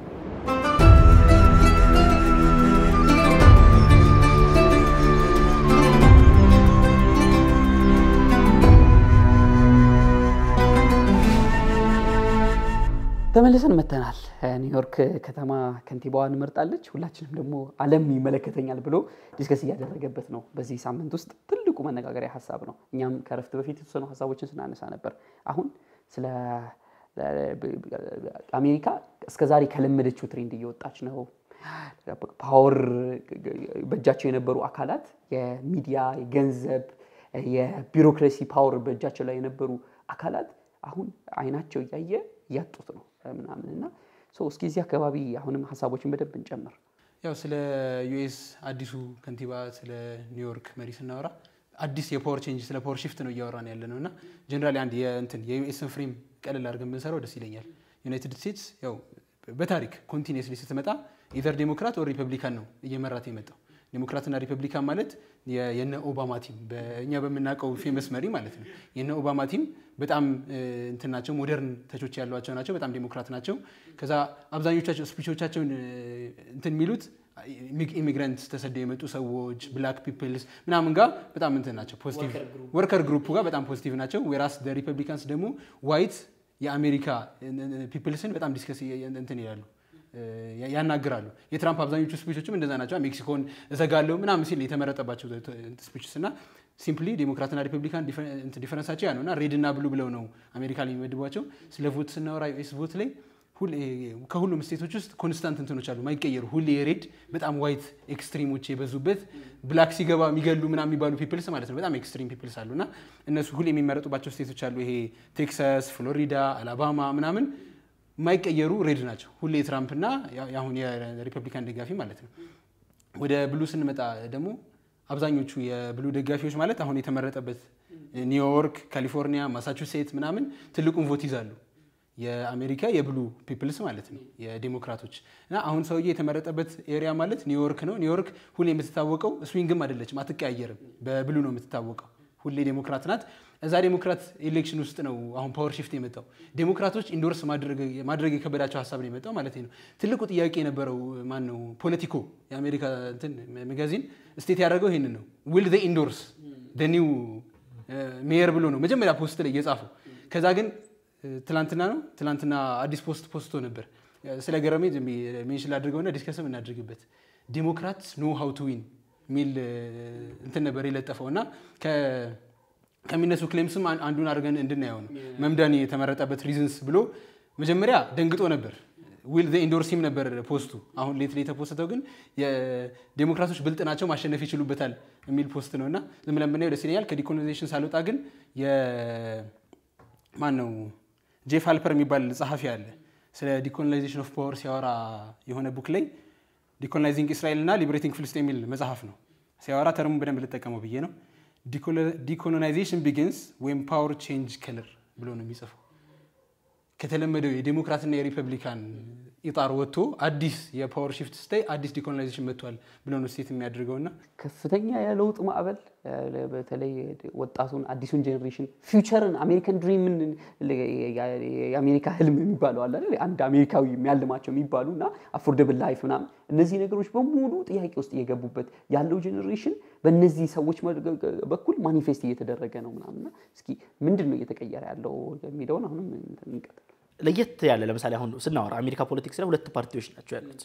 ተመልሰን መተናል ኒውዮርክ ከተማ ከንቲባዋን መርጣለች ሁላችንም ደግሞ ዓለም ይመለከተኛል ብሎ ዲስከስ ያደረገበት ነው በዚህ ሳምንት ውስጥ ትልቁ መነጋገሪያ ሐሳብ ነው እኛም ከረፍት በፊት የተወሰኑ ሐሳቦችን ስናነሳ ነበር አሁን ስለ አሜሪካ እስከዛሬ ከለመደችው ትሬንድ እየወጣች ነው ፓወር በእጃቸው የነበሩ አካላት የሚዲያ የገንዘብ የቢሮክራሲ ፓወር በእጃቸው ላይ የነበሩ አካላት አሁን አይናቸው ያያጡት ነው ምናምንና እስኪ እዚህ አካባቢ አሁንም ሐሳቦችን በደንብ እንጨምር ያው ስለ ዩኤስ አዲሱ ከንቲባ ስለ ኒውዮርክ መሪ ስናወራ አዲስ የፓወር ቼንጅ ስለ ፓወር shift ነው እያወራን ያለነውና ጀነራሊ አንድ የዩኤስ ፍሬም ቀለል አድርገን ብንሰራው ደስ ይለኛል ዩናይትድ ስቴትስ ያው በታሪክ ኮንቲኒየስሊ ስትመጣ ኢዘር ዴሞክራት ኦር ሪፐብሊካን ነው እየመራት የመጣው ዲሞክራትና ሪፐብሊካን ማለት የነ ኦባማ ቲም በእኛ በመናቀው ፌመስ መሪ ማለት ነው የነ ኦባማ ቲም በጣም እንትናቸው ሞደርን ተቾች ያሏቸው ናቸው በጣም ዲሞክራት ናቸው ከዛ አብዛኞቻቸው ስፒቾቻቸውን እንትን ሚሉት ኢሚግራንት ተሰደው የመጡ ሰዎች ብላክ ፒፕልስ ምናምን ጋር በጣም እንትን ናቸው ፖዚቲቭ ወርከር ግሩፕ ጋር በጣም ፖዚቲቭ ናቸው whereas the republicans ደግሞ ዋይት የአሜሪካ ፒፕልስን በጣም ዲስከስ እንትን ይላሉ ያናግራሉ። የትራምፕ አብዛኞቹ ስፒቾችም እንደዛ ናቸው። ሜክሲኮን እዘጋለሁ ምናምን ሲል የተመረጠባቸው ስፒችስ እና ሲምፕሊ ዴሞክራትና ሪፐብሊካን ዲፈረንሳቸው ያ ነው እና ሬድ እና ብሉ ብለው ነው አሜሪካ ላይ የሚመድቧቸው። ስለ ቮት ስናወራ ዩኤስ ቮት ላይ ከሁሉም ስቴቶች ውስጥ ኮንስታንት እንትኖች አሉ ማይቀየሩ። ሁሌ ሬድ በጣም ዋይት ኤክስትሪሞች የበዙበት ብላክ ሲገባ የሚገሉ ምናምን የሚባሉ ፒፕልስ ማለት ነው። በጣም ኤክስትሪም ፒፕልስ አሉ እና እነሱ ሁሌ የሚመረጡባቸው ስቴቶች አሉ። ይሄ ቴክሳስ፣ ፍሎሪዳ፣ አላባማ ምናምን ማይቀየሩ ሬድ ናቸው። ሁሌ ትራምፕ እና አሁን የሪፐብሊካን ደጋፊ ማለት ነው። ወደ ብሉ ስንመጣ ደግሞ አብዛኞቹ የብሉ ደጋፊዎች ማለት አሁን የተመረጠበት ኒውዮርክ፣ ካሊፎርኒያ፣ ማሳቹሴት ምናምን ትልቁን ቮት ይዛሉ። የአሜሪካ የብሉ ፒፕልስ ማለት ነው የዲሞክራቶች እና አሁን ሰውዬ የተመረጠበት ኤሪያ ማለት ኒውዮርክ ነው። ኒውዮርክ ሁሌ የምትታወቀው ስዊንግም አይደለችም፣ አትቀያየርም። በብሉ ነው የምትታወቀው። ሁሌ ዴሞክራት ናት። እዛ ዴሞክራት ኤሌክሽን ውስጥ ነው አሁን ፓወር ሺፍት የመጣው። ዴሞክራቶች ኢንዶርስ ማድረግ የከበዳቸው ሀሳብ ነው የመጣው ማለት ነው። ትልቁ ጥያቄ የነበረው ማን ነው? ፖለቲኮ የአሜሪካ እንትን ማጋዚን ስቴት ያደረገው ይሄንን ነው። ዊል ዘ ኢንዶርስ ዘ ኒው ሜየር ብሎ ነው መጀመሪያ ፖስት ላይ የጻፈው። ከዛ ግን ትላንትና አዲስ ፖስቶ ነበር። ስለ ገረሜ ሜንሽን ላድርገውና ዲስከስም እናድርግበት። ዴሞክራትስ ኖ ሃው ቱ ዊን ሚል እንትን ነበር የለጠፈው እና ከሚነሱ ክሌምስም አንዱን አድርገን እንድናየው ነው። መምዳኒ የተመረጠበት ሪዝንስ ብሎ መጀመሪያ ደንግጦ ነበር። ዊል ዘ ኢንዶርሲም ነበር ፖስቱ። አሁን ሌት የተፖስተው ግን የዴሞክራቶች ብልጥ ናቸው ማሸነፍ ይችሉበታል የሚል ፖስት ነውና ዝም ብለን ብናየው ደስ ይለኛል። ከዲኮሎናይዜሽን ሳልወጣ ግን ማን ነው ጄፍ ሃልፐር የሚባል ጸሐፊ አለ። ስለ ዲኮሎናይዜሽን ኦፍ ፓወር ሲያወራ የሆነ ቡክ ላይ ዲኮሎናይዚንግ እስራኤል እና ሊበሬቲንግ ፍልስጤም የሚል መጽሐፍ ነው ሲያወራ። ተርሙን በደንብ ልጠቀመው ብዬ ነው። ዲኮሎናይዜሽን ቢጊንስ ዌን ፓወር ቼንጅ ከለር ብሎ ነው የሚጽፈው። ከተለመደው የዴሞክራትና የሪፐብሊካን ኢጣር ወጥቶ አዲስ የፓወር ሺፍት ስታይ አዲስ ዲኮሎናይዜሽን መጥቷል ብሎ ነው ስቴት የሚያደርገውና ከፍተኛ የለውጥ ማዕበል በተለይ ወጣቱን አዲሱን ጄኔሬሽን ፊውቸርን አሜሪካን ድሪምን የአሜሪካ ህልም የሚባለው አለ አይደል? አንድ አሜሪካዊ የሚያልማቸው የሚባሉና አፎርደብል ላይፍ ምናምን እነዚህ ነገሮች በሙሉ ጥያቄ ውስጥ እየገቡበት ያለው ጄኔሬሽን በእነዚህ ሰዎች በኩል ማኒፌስት እየተደረገ ነው ምናምንና እስኪ ምንድነው እየተቀየረ ያለው የሚለውን አሁንም እንቀጥል። ለየት ያለ ለምሳሌ አሁን ስናወራ አሜሪካ ፖለቲክስ ላይ ሁለት ፓርቲዎች ናቸው ያሉት።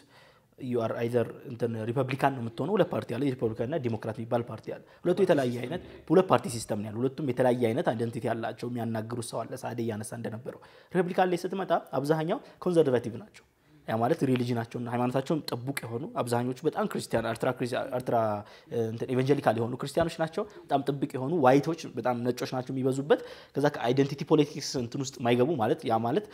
you are either እንትን ሪፐብሊካን ነው የምትሆነው። ሁለት ፓርቲ አለ፣ ሪፐብሊካን እና ዲሞክራት የሚባል ፓርቲ አለ። ሁለቱ የተለያየ አይነት ሁለት ፓርቲ ሲስተም ነው ያለው። ሁለቱም የተለያየ አይነት አይደንቲቲ ያላቸው የሚያናግሩ ሰው አለ። ሳዴ ያነሳ እንደነበረው ሪፐብሊካን ላይ ስትመጣ አብዛኛው ኮንሰርቫቲቭ ናቸው። ያ ማለት ሪሊጂናቸውና ሃይማኖታቸውን ጥቡቅ የሆኑ አብዛኞቹ በጣም ክርስቲያን አልትራ ኢቫንጀሊካል የሆኑ ክርስቲያኖች ናቸው። በጣም ጥብቅ የሆኑ ዋይቶች በጣም ነጮች ናቸው የሚበዙበት። ከዛ ከአይደንቲቲ ፖለቲክስ እንትን ውስጥ ማይገቡ ማለት ያ ማለት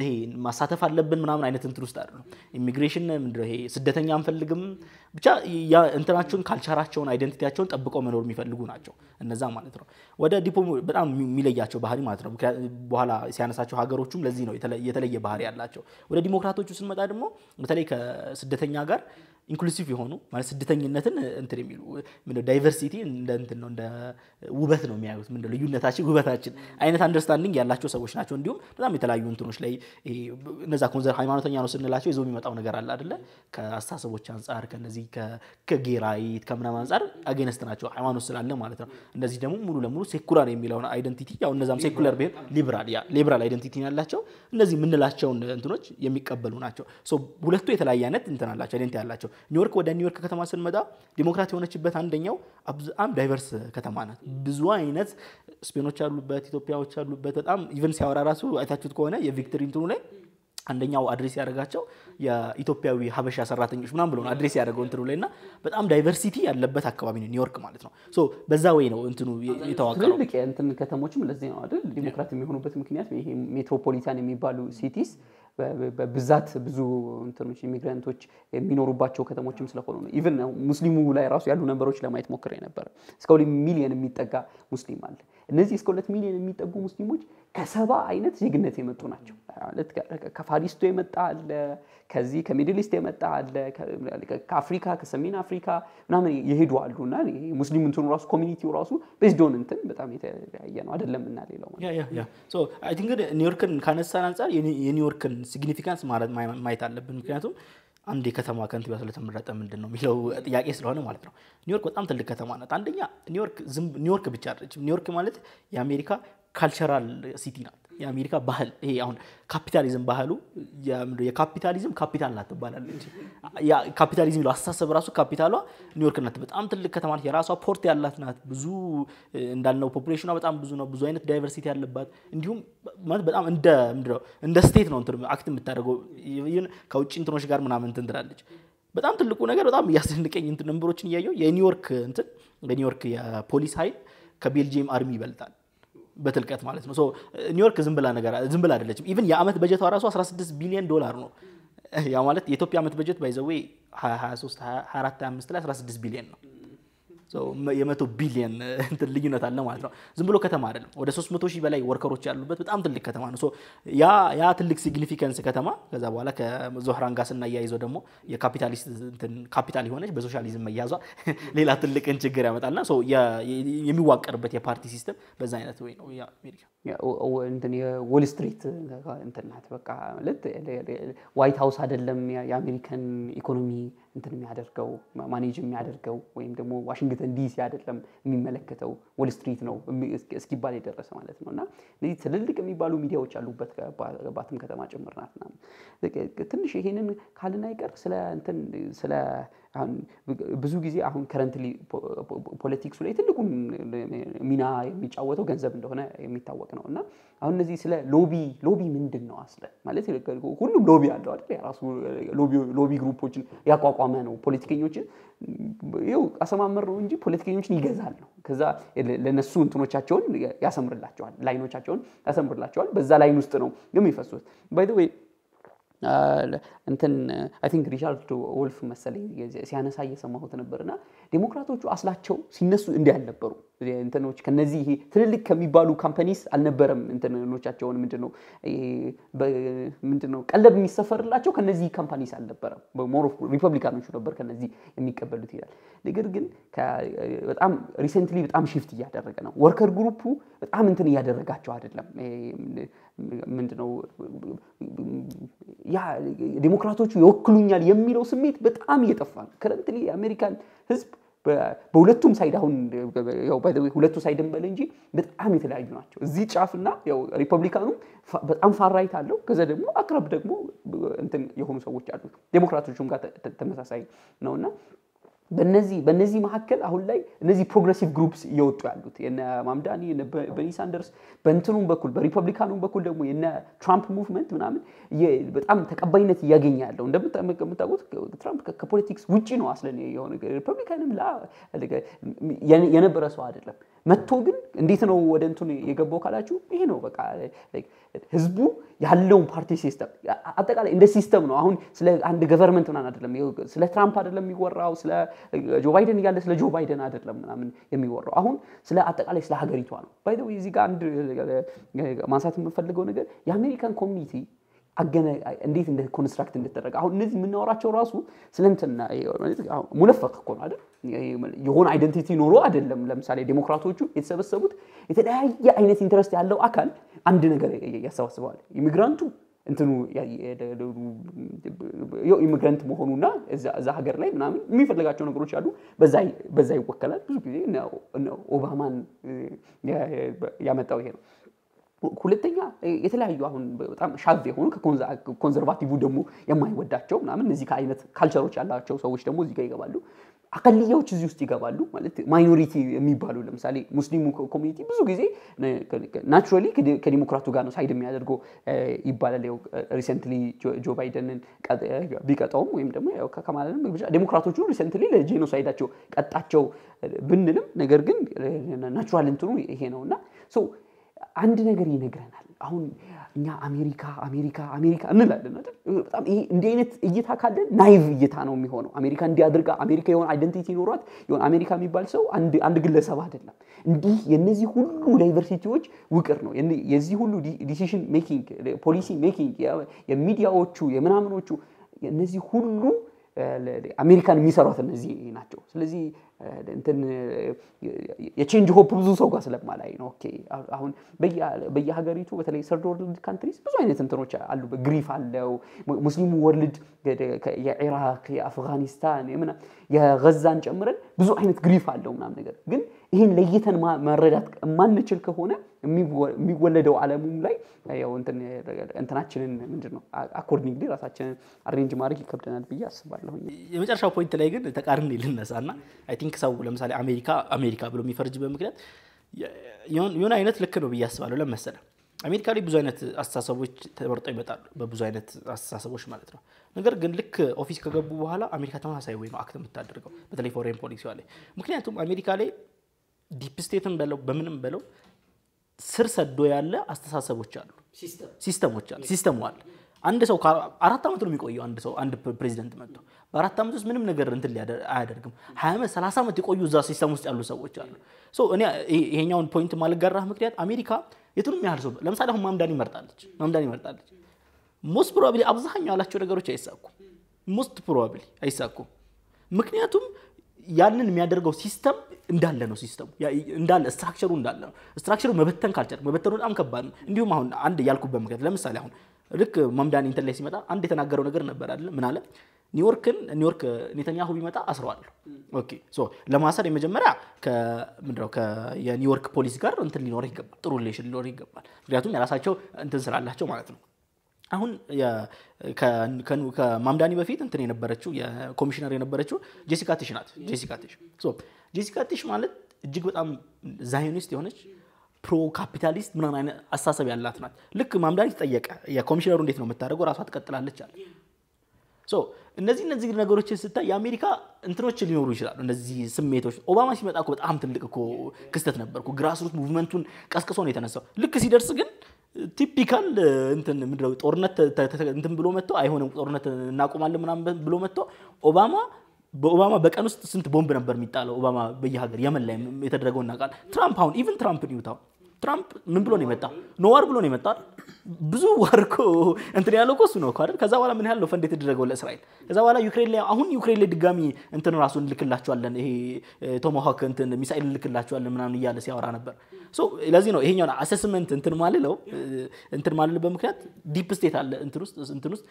ይሄ ማሳተፍ አለብን ምናምን አይነት እንትን ውስጥ አይደለም። ኢሚግሬሽን ምንድነው ይሄ ስደተኛ አንፈልግም ብቻ ያ እንትናቸውን ካልቸራቸውን አይደንቲቲያቸውን ጠብቀው መኖር የሚፈልጉ ናቸው እነዛ ማለት ነው። ወደ ዲፖ በጣም የሚለያቸው ባህሪ ማለት ነው። በኋላ ሲያነሳቸው ሀገሮቹም ለዚህ ነው የተለየ ባህሪ ያላቸው። ወደ ዲሞክራቶቹ ስንመጣ ደግሞ በተለይ ከስደተኛ ጋር ኢንክሉሲቭ የሆኑ ማለት ስደተኝነትን እንትን የሚሉ ምንድነው ዳይቨርሲቲ እንደ እንትን ነው እንደ ውበት ነው የሚያዩት። ምንድነው ልዩነታችን ውበታችን አይነት አንደርስታንዲንግ ያላቸው ሰዎች ናቸው። እንዲሁም በጣም የተለያዩ እንትኖች ላይ እነዛ ኮንዘር ሃይማኖተኛ ነው ስንላቸው ይዘው የሚመጣው ነገር አለ አይደለ? ከአስተሳሰቦች አንፃር ከነዚህ ከጌራይት ከምናምን አንፃር አገነስት ናቸው ሃይማኖት ስላለ ማለት ነው። እነዚህ ደግሞ ሙሉ ለሙሉ ሴኩላር የሚለውን አይደንቲቲ ያው እነዛም ሴኩላር ቢሆን ሊበራል አይደንቲቲ ያላቸው እነዚህ ምንላቸውን እንትኖች የሚቀበሉ ናቸው። ሶ ሁለቱ የተለያየ አይነት እንትን አላቸው አይደንቲቲ ያላቸው። ኒውዮርክ ወደ ኒውዮርክ ከተማ ስንመጣ ዲሞክራት የሆነችበት አንደኛው በጣም ዳይቨርስ ከተማ ናት። ብዙ አይነት ስፔኖች አሉበት፣ ኢትዮጵያዎች አሉበት። በጣም ኢቨን ሲያወራ ራሱ አይታችሁት ከሆነ የቪክቶሪ እንትኑ ላይ አንደኛው አድሬስ ያደረጋቸው የኢትዮጵያዊ ሀበሻ ሰራተኞች ምናምን ብሎ አድሬስ ያደረገው እንትኑ ላይና በጣም ዳይቨርሲቲ ያለበት አካባቢ ነው ኒውዮርክ ማለት ነው። ሶ በዛ ወይ ነው እንትኑ የተዋቀረው። ትልልቅ እንትን ከተሞችም ለዚህ ነው አይደል ዲሞክራት የሚሆኑበት ምክንያት ይሄ ሜትሮፖሊታን የሚባሉ ሲቲስ በብዛት ብዙ እንትኖች ኢሚግራንቶች የሚኖሩባቸው ከተሞችም ስለሆኑ ነው። ኢቭን ሙስሊሙ ላይ ራሱ ያሉ ነምበሮች ለማየት ሞክሬ ነበር። እስከ 2 ሚሊዮን የሚጠጋ ሙስሊም አለ። እነዚህ እስከ 2 ሚሊዮን የሚጠጉ ሙስሊሞች ከ70 አይነት ዜግነት የመጡ ናቸው። ማለት ከፋሪስቶ የመጣ አለ፣ ከዚህ ከሚድል ኢስት የመጣ አለ፣ ከአፍሪካ ከሰሜን አፍሪካ ምናምን ይሄዱ አሉና ሙስሊም እንትኑ ራሱ ኮሚኒቲው ራሱ ቤዝዶን እንትን በጣም የተለያየ ነው አይደለም እና ሌላው ማለት ያ ሶ አይ ቲንክ ኒውዮርክን ካነሳን አንፃር የኒውዮርክን ሲግኒፊካንስ ማየት አለብን። ምክንያቱም አንድ የከተማ ከንቲባ ስለተመረጠ ምንድነው የሚለው ጥያቄ ስለሆነ ማለት ነው። ኒውዮርክ በጣም ትልቅ ከተማ ናት። አንደኛ ኒውዮርክ ብቻ አይደለችም። ኒውዮርክ ማለት የአሜሪካ ካልቸራል ሲቲ ናት። የአሜሪካ ባህል ይሄ አሁን ካፒታሊዝም ባህሉ የካፒታሊዝም ካፒታል ናት ትባላለች ያ ካፒታሊዝም ነው አስተሳሰብ ራሱ ካፒታሏ ኒውዮርክ ናት በጣም ትልቅ ከተማ ናት የራሷ ፖርት ያላት ናት ብዙ እንዳልነው ፖፑሌሽኗ በጣም ብዙ ነው ብዙ አይነት ዳይቨርሲቲ ያለባት እንዲሁም ማለት በጣም እንደ ስቴት ነው እንትን አክት የምታደርገው ከውጭ እንትኖች ጋር ምናምን እንትን ትላለች በጣም ትልቁ ነገር በጣም ያስደንቀኝ እንትን ነምበሮችን ያየው የኒውዮርክ የፖሊስ ኃይል ከቤልጂየም አርሚ ይበልጣል በትልቀት ማለት ነው ሶ ኒውዮርክ ዝም ብላ አይደለችም ኢቭን የአመት በጀቷ ራሱ 16 ቢሊዮን ዶላር ነው ያ ማለት የኢትዮጵያ አመት በጀት ባይዘው 23 24 25 ላይ 16 ቢሊዮን ነው ሶ የ100 ቢሊዮን እንትን ልዩነት አለ ማለት ነው ዝም ብሎ ከተማ አይደለም ወደ 300,000 በላይ ወርከሮች ያሉበት በጣም ትልቅ ከተማ ነው ሶ ያ ትልቅ ሲግኒፊካንስ ከተማ ከዛ በኋላ ከዞህራን ጋር ስናያይዘው ደግሞ የካፒታሊስት እንትን ካፒታል የሆነች በሶሻሊዝም መያዟ ሌላ ትልቅ ችግር ያመጣልና ሶ የሚዋቀርበት የፓርቲ ሲስተም በዛ አይነት ወይ ነው የአሜሪካ እንትን የዎል ስትሪት እንትን ናት በቃ ማለት ዋይት ሃውስ አይደለም የአሜሪካን ኢኮኖሚ እንትን የሚያደርገው ማኔጅ የሚያደርገው ወይም ደግሞ ዋሽንግተን ዲሲ አይደለም የሚመለከተው ዎል ስትሪት ነው እስኪባል የደረሰ ማለት ነውና ለዚህ ትልልቅ የሚባሉ ሚዲያዎች አሉበት ባትም ከተማ ጭምርናትና ትንሽ ይሄንን ካልና ይቀር ስለ ብዙ ጊዜ አሁን ከረንትሊ ፖለቲክሱ ላይ ትልቁን ሚና የሚጫወተው ገንዘብ እንደሆነ የሚታወቅ ነውና አሁን እነዚህ ስለ ሎቢ ምንድነው አስለ ማለት ሁሉም ሎቢ አለው አይደል ያራሱ ሎቢ ግሩፖችን ያቋቋመ ነው ፖለቲከኞችን ይው አሰማመር ነው እንጂ ፖለቲከኞችን ይገዛል ነው ከዛ ለነሱ እንትኖቻቸውን ያሰምርላቸዋል ላይኖቻቸውን ያሰምርላቸዋል በዛ ላይን ውስጥ ነው የሚፈሱት by the way እንትን I think ሪቻርድ ወልፍ መሰለኝ ሲያነሳ እየሰማሁት ነበርና ዴሞክራቶቹ አስላቸው ሲነሱ እንዲህ አልነበሩ እንትኖች ከነዚህ ይሄ ትልልቅ ከሚባሉ ካምፓኒስ አልነበረም እንትኖቻቸው ምንድነው ቀለብ የሚሰፈርላቸው ከነዚህ ካምፓኒስ አልነበረም ሞር ኦፍ ሪፐብሊካኖቹ ነበር ከነዚህ የሚቀበሉት ይላል ነገር ግን በጣም ሪሰንትሊ በጣም shift እያደረገ ነው ወርከር ግሩፑ በጣም እንትን እያደረጋቸው አይደለም ምንድነው ያ ዴሞክራቶቹ ይወክሉኛል የሚለው ስሜት በጣም እየጠፋ ነው ከረንትሊ የአሜሪካን ህዝብ በሁለቱም ሳይድ አሁን ያው ባይ ዘ ዌይ ሁለቱ ሳይድም በለ እንጂ በጣም የተለያዩ ናቸው እዚህ ጫፍና ያው ሪፐብሊካኑ በጣም ፋር ራይት አለው ከዛ ደግሞ አቅራብ ደግሞ እንትን የሆኑ ሰዎች አሉ ዴሞክራቶቹም ጋር ተመሳሳይ ነውና በነዚህ መሐከል አሁን ላይ እነዚህ ፕሮግሬሲቭ ግሩፕስ እየወጡ ያሉት የነ ማምዳኒ የነ በኒ ሳንደርስ በእንትኑም በኩል በሪፐብሊካኑም በኩል ደግሞ የነ ትራምፕ ሙቭመንት ምናምን በጣም ተቀባይነት ያገኘ ያለው እንደምታውቁት ትራምፕ ከፖለቲክስ ውጪ ነው አስለን የሆነ ሪፐብሊካንም የነበረ ሰው አይደለም መጥቶ ግን እንዴት ነው ወደ እንትኑ የገባው ካላችሁ ይሄ ነው በቃ ህዝቡ ያለው ፓርቲ ሲስተም አጠቃላይ እንደ ሲስተም ነው አሁን ስለ አንድ ገቨርንመንት ምናምን አይደለም ስለ ትራምፕ አይደለም የሚወራው ስለ ጆ ባይደን ያለ ስለ ጆ ባይደን አይደለም ምናምን የሚወራው አሁን ስለ አጠቃላይ ስለ ሀገሪቷ ነው ባይ ዘ ዌይ እዚህ ጋር አንድ ማንሳት የምፈልገው ነገር የአሜሪካን ኮሚኒቲ እንዴት እንደ ኮንስትራክት እንደተደረገ አሁን እነዚህ የምናወራቸው ራሱ ስለንተና ሙለፈቅ እኮ ነው አይደል የሆነ አይደንቲቲ ኖሮ አይደለም ለምሳሌ ዴሞክራቶቹ የተሰበሰቡት የተለያየ አይነት ኢንተረስት ያለው አካል አንድ ነገር ያሰባስባል ኢሚግራንቱ እንትኑ ኢሚግራንት መሆኑና እዛ ሀገር ላይ ምናምን የሚፈልጋቸው ነገሮች አሉ በዛ ይወከላል ብዙ ጊዜ ኦባማን ያመጣው ይሄ ነው ሁለተኛ የተለያዩ አሁን በጣም ሻቭ የሆኑ ከኮንሰርቫቲቭ ደግሞ የማይወዳቸው ምናምን እዚህ ከአይነት ካልቸሮች ያላቸው ሰዎች ደግሞ እዚህ ጋር ይገባሉ አቀልያዎች እዚህ ውስጥ ይገባሉ ማለት ማይኖሪቲ የሚባሉ ለምሳሌ ሙስሊሙ ኮሚኒቲ ብዙ ጊዜ ናቹራሊ ከዲሞክራቱ ጋር ነው ሳይድ የሚያደርገው ይባላል ሪሰንትሊ ጆ ባይደንን ቢቀጣውም ወይም ደግሞ ከማለንም ዲሞክራቶቹ ሪሰንትሊ ለጄኖሳይዳቸው ቀጣቸው ብንልም ነገር ግን ናቹራል እንትኑ ይሄ ነውና ሶ አንድ ነገር ይነግረናል አሁን እኛ አሜሪካ እንላለን አይደል በጣም ይሄ እንደ አይነት እይታ ካለ ናይቭ እይታ ነው የሚሆነው አሜሪካ እንዲያድርጋ አሜሪካ የሆነ አይደንቲቲ ኖሯት የሆነ አሜሪካ የሚባል ሰው አንድ ግለሰብ አይደለም እንዲህ የነዚህ ሁሉ ዳይቨርሲቲዎች ውቅር ነው የዚህ ሁሉ ዲሲዥን ሜኪንግ ፖሊሲ ሜኪንግ የሚዲያዎቹ የምናምኖቹ የነዚህ ሁሉ አሜሪካን የሚሰሩት እነዚህ ናቸው ስለዚህ እንትን የቼንጅ ሆፕ ብዙ ሰው ጋር ስለማላይ ነው ኦኬ አሁን በየሀገሪቱ በተለይ ሰርድ ወርልድ ካንትሪስ ብዙ አይነት እንትኖች አሉ በግሪፍ አለው ሙስሊሙ ወርልድ የኢራቅ የአፍጋኒስታን የጋዛን ጨምረን ብዙ አይነት ግሪፍ አለው ምናምን ነገር ግን ይሄን ለይተን መረዳት ማንችል ከሆነ የሚወለደው ዓለሙም ላይ ያው እንትናችንን ምንድነው አኮርዲንግሊ ራሳችንን አሬንጅ ማድረግ ይከብደናል ብዬ አስባለሁ። የመጨረሻው ፖይንት ላይ ግን ተቃርኔ ልነሳና አይ ቲንክ ሰው ለምሳሌ አሜሪካ ብሎ የሚፈርጅበት ምክንያት የሆነ አይነት ልክ ነው ብዬ አስባለሁ። ለምሳሌ አሜሪካ ላይ ብዙ አይነት አስተሳሰቦች ተመርጠው ይመጣሉ በብዙ አይነት አስተሳሰቦች ማለት ነው። ነገር ግን ልክ ኦፊስ ከገቡ በኋላ አሜሪካ ተመሳሳይ ወይ ነው አክት የምታደርገው በተለይ ፎሬን ፖሊሲ ላይ። ምክንያቱም አሜሪካ ላይ ዲፕ ስቴትን በለው በምንም በለው ስር ሰዶ ያለ አስተሳሰቦች አሉ፣ ሲስተሙ አለ። አንድ ሰው 4 አመት ነው የሚቆየው አንድ ፕሬዚደንት መጥቶ በ4 አመት ውስጥ ምንም ነገር እንትን አያደርግም። 20 አመት 30 አመት የቆዩ እዛ ሲስተም ውስጥ ያሉ ሰዎች አሉ። ሶ እኔ ይሄኛውን ፖይንት ማልጋራህ ምክንያት አሜሪካ የቱንም ያህል ሰው ለምሳሌ አሁን ማምዳኒ መርጣለች ሞስት ፕሮባብሊ አብዛኛው ያላቸው ነገሮች አይሳኩም። ምክንያቱም ያንን የሚያደርገው ሲስተም እንዳለ ነው። ሲስተሙ እንዳለ ስትራክቸሩ እንዳለ ነው። ስትራክቸሩ መበተን ካልቻለ መበተኑ በጣም ከባድ ነው። እንዲሁም አሁን አንድ ያልኩበት ምክንያት ለምሳሌ አሁን ልክ ማምዳኒ እንትን ላይ ሲመጣ አንድ የተናገረው ነገር ነበር አይደል? ምን አለ? ኒውዮርክ ኔታንያሁ ቢመጣ አስረዋል። ኦኬ ሶ ለማሰር የመጀመሪያ የኒውዮርክ ፖሊስ ጋር እንትን ሊኖር ይገባል፣ ጥሩ ሊኖር ይገባል። ምክንያቱም የራሳቸው እንትን ስላላቸው ማለት ነው። አሁን ከማምዳኒ በፊት እንትን የነበረችው የኮሚሽነር የነበረችው ጄሲካ ቲሽ ናት። ጄሲካ ቲሽ ማለት እጅግ በጣም ዛዮኒስት የሆነች ፕሮ ካፒታሊስት ምናምን አይነት አስተሳሰብ ያላት ናት። ልክ ማምዳኒ ተጠየቀ የኮሚሽነሩ እንዴት ነው የምታደርገው ራሷ ትቀጥላለች አለ። ሶ እነዚህ ነገሮችን ስታይ የአሜሪካ እንትኖች ሊኖሩ ይችላሉ፣ እነዚህ ስሜቶች። ኦባማ ሲመጣ እኮ በጣም ትልቅ እኮ ክስተት ነበር እኮ ግራስሩት ሙቭመንቱን ቀስቅሶ ነው የተነሳው። ልክ ሲደርስ ግን ቲፒካል እንትን ምንድነው ጦርነት እንትን ብሎ መጥቶ አይሆንም ጦርነት እናቆማለን ምናምን ብሎ መጥቶ በኦባማ በቀን ውስጥ ስንት ቦምብ ነበር የሚጣለው ኦባማ በየሀገር የመን ላይ የተደረገው እናቃል። ትራምፕ አሁን ኢቭን ትራምፕ ኒውታው ትራምፕ ምን ብሎ ነው የመጣው? ኖዋር ብሎ ነው የመጣው። ብዙ ዋርኮ እንትን ያለው እሱ ነው አይደል? ከዛ በኋላ ምን ያህል ነው ፈንድ የተደረገው ለእስራኤል? ከዛ በኋላ ዩክሬን ላይ ድጋሚ እንትን ራሱን ልክላቸዋለን ይሄ ቶማሃውክ እንትን ሚሳኤል ልክላቸዋለን ምናምን እያለ ሲያወራ ነበር። ሶ ለዚህ ነው ይሄኛው አሰስመንት እንትን ማለት በምክንያት ዲፕ ስቴት አለ እንትን ውስጥ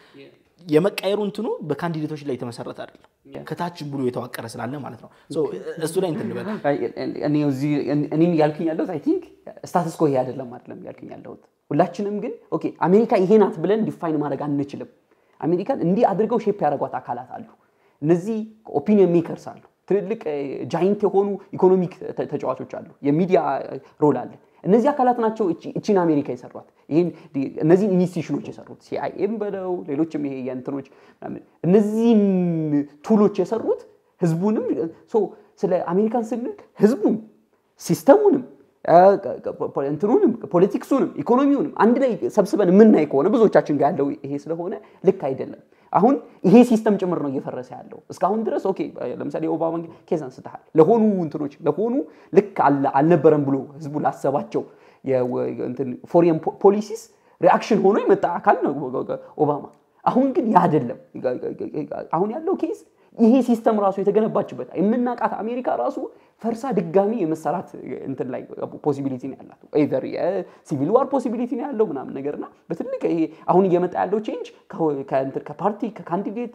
የመቀየሩ እንትኑ በካንዲዴቶች ላይ የተመሰረተ አይደለም፣ ከታች ብሎ የተዋቀረ ስላለ ማለት ነው። ሶ እሱ ላይ እንትን ልበል እኔም ያልኩኝ ያለው አይ ቲንክ ስታተስ ኮ ይሄ አይደለም ያልኩኝ ያለው ሁላችንም ግን ኦኬ አሜሪካ ይሄ ናት ብለን ዲፋይን ማድረግ አንችልም። አሜሪካን እንዲህ አድርገው ሼፕ ያደርጓት አካላት አሉ። እነዚህ ኦፒኒየን ሜከርስ አሉ፣ ትልልቅ ጃይንት የሆኑ ኢኮኖሚክ ተጫዋቾች አሉ፣ የሚዲያ ሮል አለ። እነዚህ አካላት ናቸው እቺን አሜሪካ የሰሯት። ይሄን እነዚህ ኢንስቲትዩሽኖች የሰሩት ሲአይኤም በለው ሌሎችም ይሄ የእንትኖች እነዚህ ቱሎች የሰሩት ህዝቡንም ስለ አሜሪካን ስንል ህዝቡን ሲስተሙንም እንትኑንም ፖለቲክሱንም ኢኮኖሚውንም አንድ ላይ ሰብስበን የምናይ ከሆነ ብዙዎቻችን ጋር ያለው ይሄ ስለሆነ ልክ አይደለም። አሁን ይሄ ሲስተም ጭምር ነው እየፈረሰ ያለው እስካሁን ድረስ። ኦኬ ለምሳሌ ኦባማ ኬዝ አንስተሃል። ለሆኑ ልክ አልነበረም ብሎ ህዝቡ ላሰባቸው የእንትን ፎሬን ፖሊሲስ ሪአክሽን ሆኖ የመጣ አካል ነው ኦባማ። አሁን ግን ያ አይደለም። አሁን ያለው ኬዝ ይሄ ሲስተም ራሱ የተገነባችበት የምናቃት አሜሪካ ራሱ ፈርሳ ድጋሚ የመሰራት እንትን ላይ ፖሲቢሊቲ ነው ያላት። ኤቨር የሲቪል ዋር ፖሲቢሊቲ ነው ያለው ምናምን ነገርና በትልቅ ይሄ አሁን እየመጣ ያለው ቼንጅ ከፓርቲ ከካንዲዴት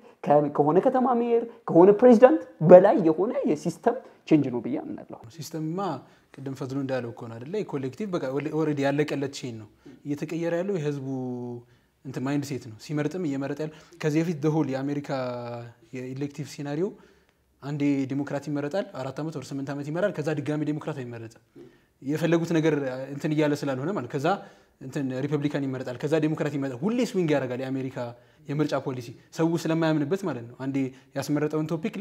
ከሆነ ከተማ ሜየር ከሆነ ፕሬዚዳንት በላይ የሆነ የሲስተም ቼንጅ ነው ብዬ አምናለሁ። ሲስተምማ ቅድም ፈትሎ እንዳለው እኮ ነው አይደለ? ኮሌክቲቭ በቃ ኦሬዲ ያለቀለት ቼን ነው። እየተቀየረ ያለው የህዝቡ እንት ማይንድ ሴት ነው። ሲመርጥም እየመረጠ ያለው ከዚህ በፊት ደሆል የአሜሪካ የኤሌክቲቭ ሲናሪዮ አንዴ ዲሞክራት ይመረጣል 4 አመት ወር 8 አመት ይመራል። ከዛ ድጋሚ ዲሞክራት አይመረጥም የፈለጉት ነገር እንትን እያለ ስላልሆነ ማለት ከዛ እንትን ሪፐብሊካን ይመረጣል ከዛ ዲሞክራት ይመረጣል። ሁሌ ስዊንግ ያደርጋል የአሜሪካ የምርጫ ፖሊሲ ሰው ስለማያምንበት ማለት ነው። አንዴ ያስመረጠውን ቶፒክ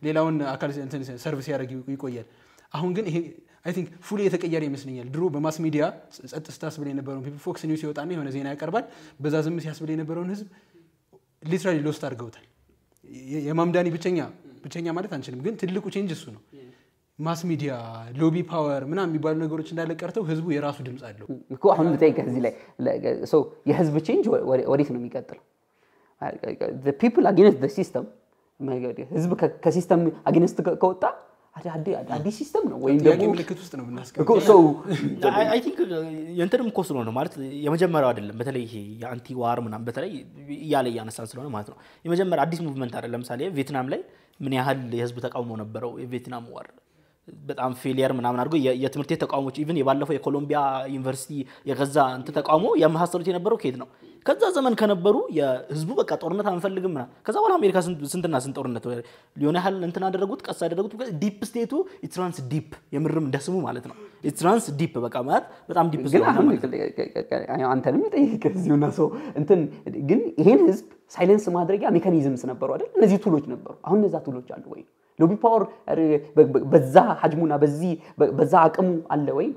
ሌላውን አካል እንትን ሰርቪስ ያደርግ ይቆያል። አሁን ግን ይሄ አይ ቲንክ ፉሊ የተቀየረ ይመስለኛል። ድሮ በማስ ሚዲያ ጸጥ ስታስብል የነበረው ፎክስ ኒውስ ይወጣና የሆነ ዜና ያቀርባል። በዛ ዝም ሲያስብል የነበረውን ህዝብ ሊትራሊ ሎስት አድርገውታል። የማምዳኒ ብቸኛ ማለት አንችልም፣ ግን ትልቁ ቼንጅ እሱ ነው። ማስ ሚዲያ ሎቢ ፓወር ምናምን የሚባሉ ነገሮች እንዳለ ቀርተው ህዝቡ የራሱ ድምጽ አለው እኮ። አሁን በተይከ እዚህ ላይ የህዝብ ቼንጅ ወዴት ነው የሚቀጥለው? the people against the system ህዝብ ከሲስተም አጌንስት ከወጣ አዲስ ሲስተም ነው ወይ ደግሞ ምልክት ውስጥ ነው የምናስቀምጠው። አይ ቲንክ የእንትንም እኮ ስለሆነ ማለት የመጀመሪያው አይደለም። በተለይ ይሄ የአንቲ ዋር ምናምን በተለይ ያነሳን ስለሆነ ማለት ነው የመጀመሪያ አዲስ ሙቭመንት አይደለም። ለምሳሌ ቪየትናም ላይ ምን ያህል የህዝብ ተቃውሞ ነበረው የቪየትናም ዋር። በጣም ፌሊየር ምናምን አድርጎ የትምህርት ተቋሞች ኢቭን የባለፈው የኮሎምቢያ ዩኒቨርሲቲ የገዛ እንት ተቋሞ ያመሐሰሉት የነበረው ከየት ነው ከዛ ዘመን ከነበሩ የህዝቡ በቃ ጦርነት አንፈልግም ና ከዛ በኋላ አሜሪካ ስንትና ስንት ጦርነት ሊሆን ያህል እንትና አደረጉት ቀስ አደረጉት ዲፕ ስቴቱ ኢት ራንስ ዲፕ የምርም እንደስሙ ማለት ነው ኢት ራንስ ዲፕ በቃ ማለት በጣም ዲፕ ስለሆነ አንተንም ይጠይቅ እዚሁና ሰው እንትን ግን ይሄን ህዝብ ሳይለንስ ማድረጊያ ሜካኒዝምስ ነበሩ አይደል እነዚህ ቱሎች ነበሩ አሁን እነዛ ቱሎች አሉ ወይ ሎቢ ፓወር በዛ ሐጅሙና በዛ አቅሙ አለ ወይ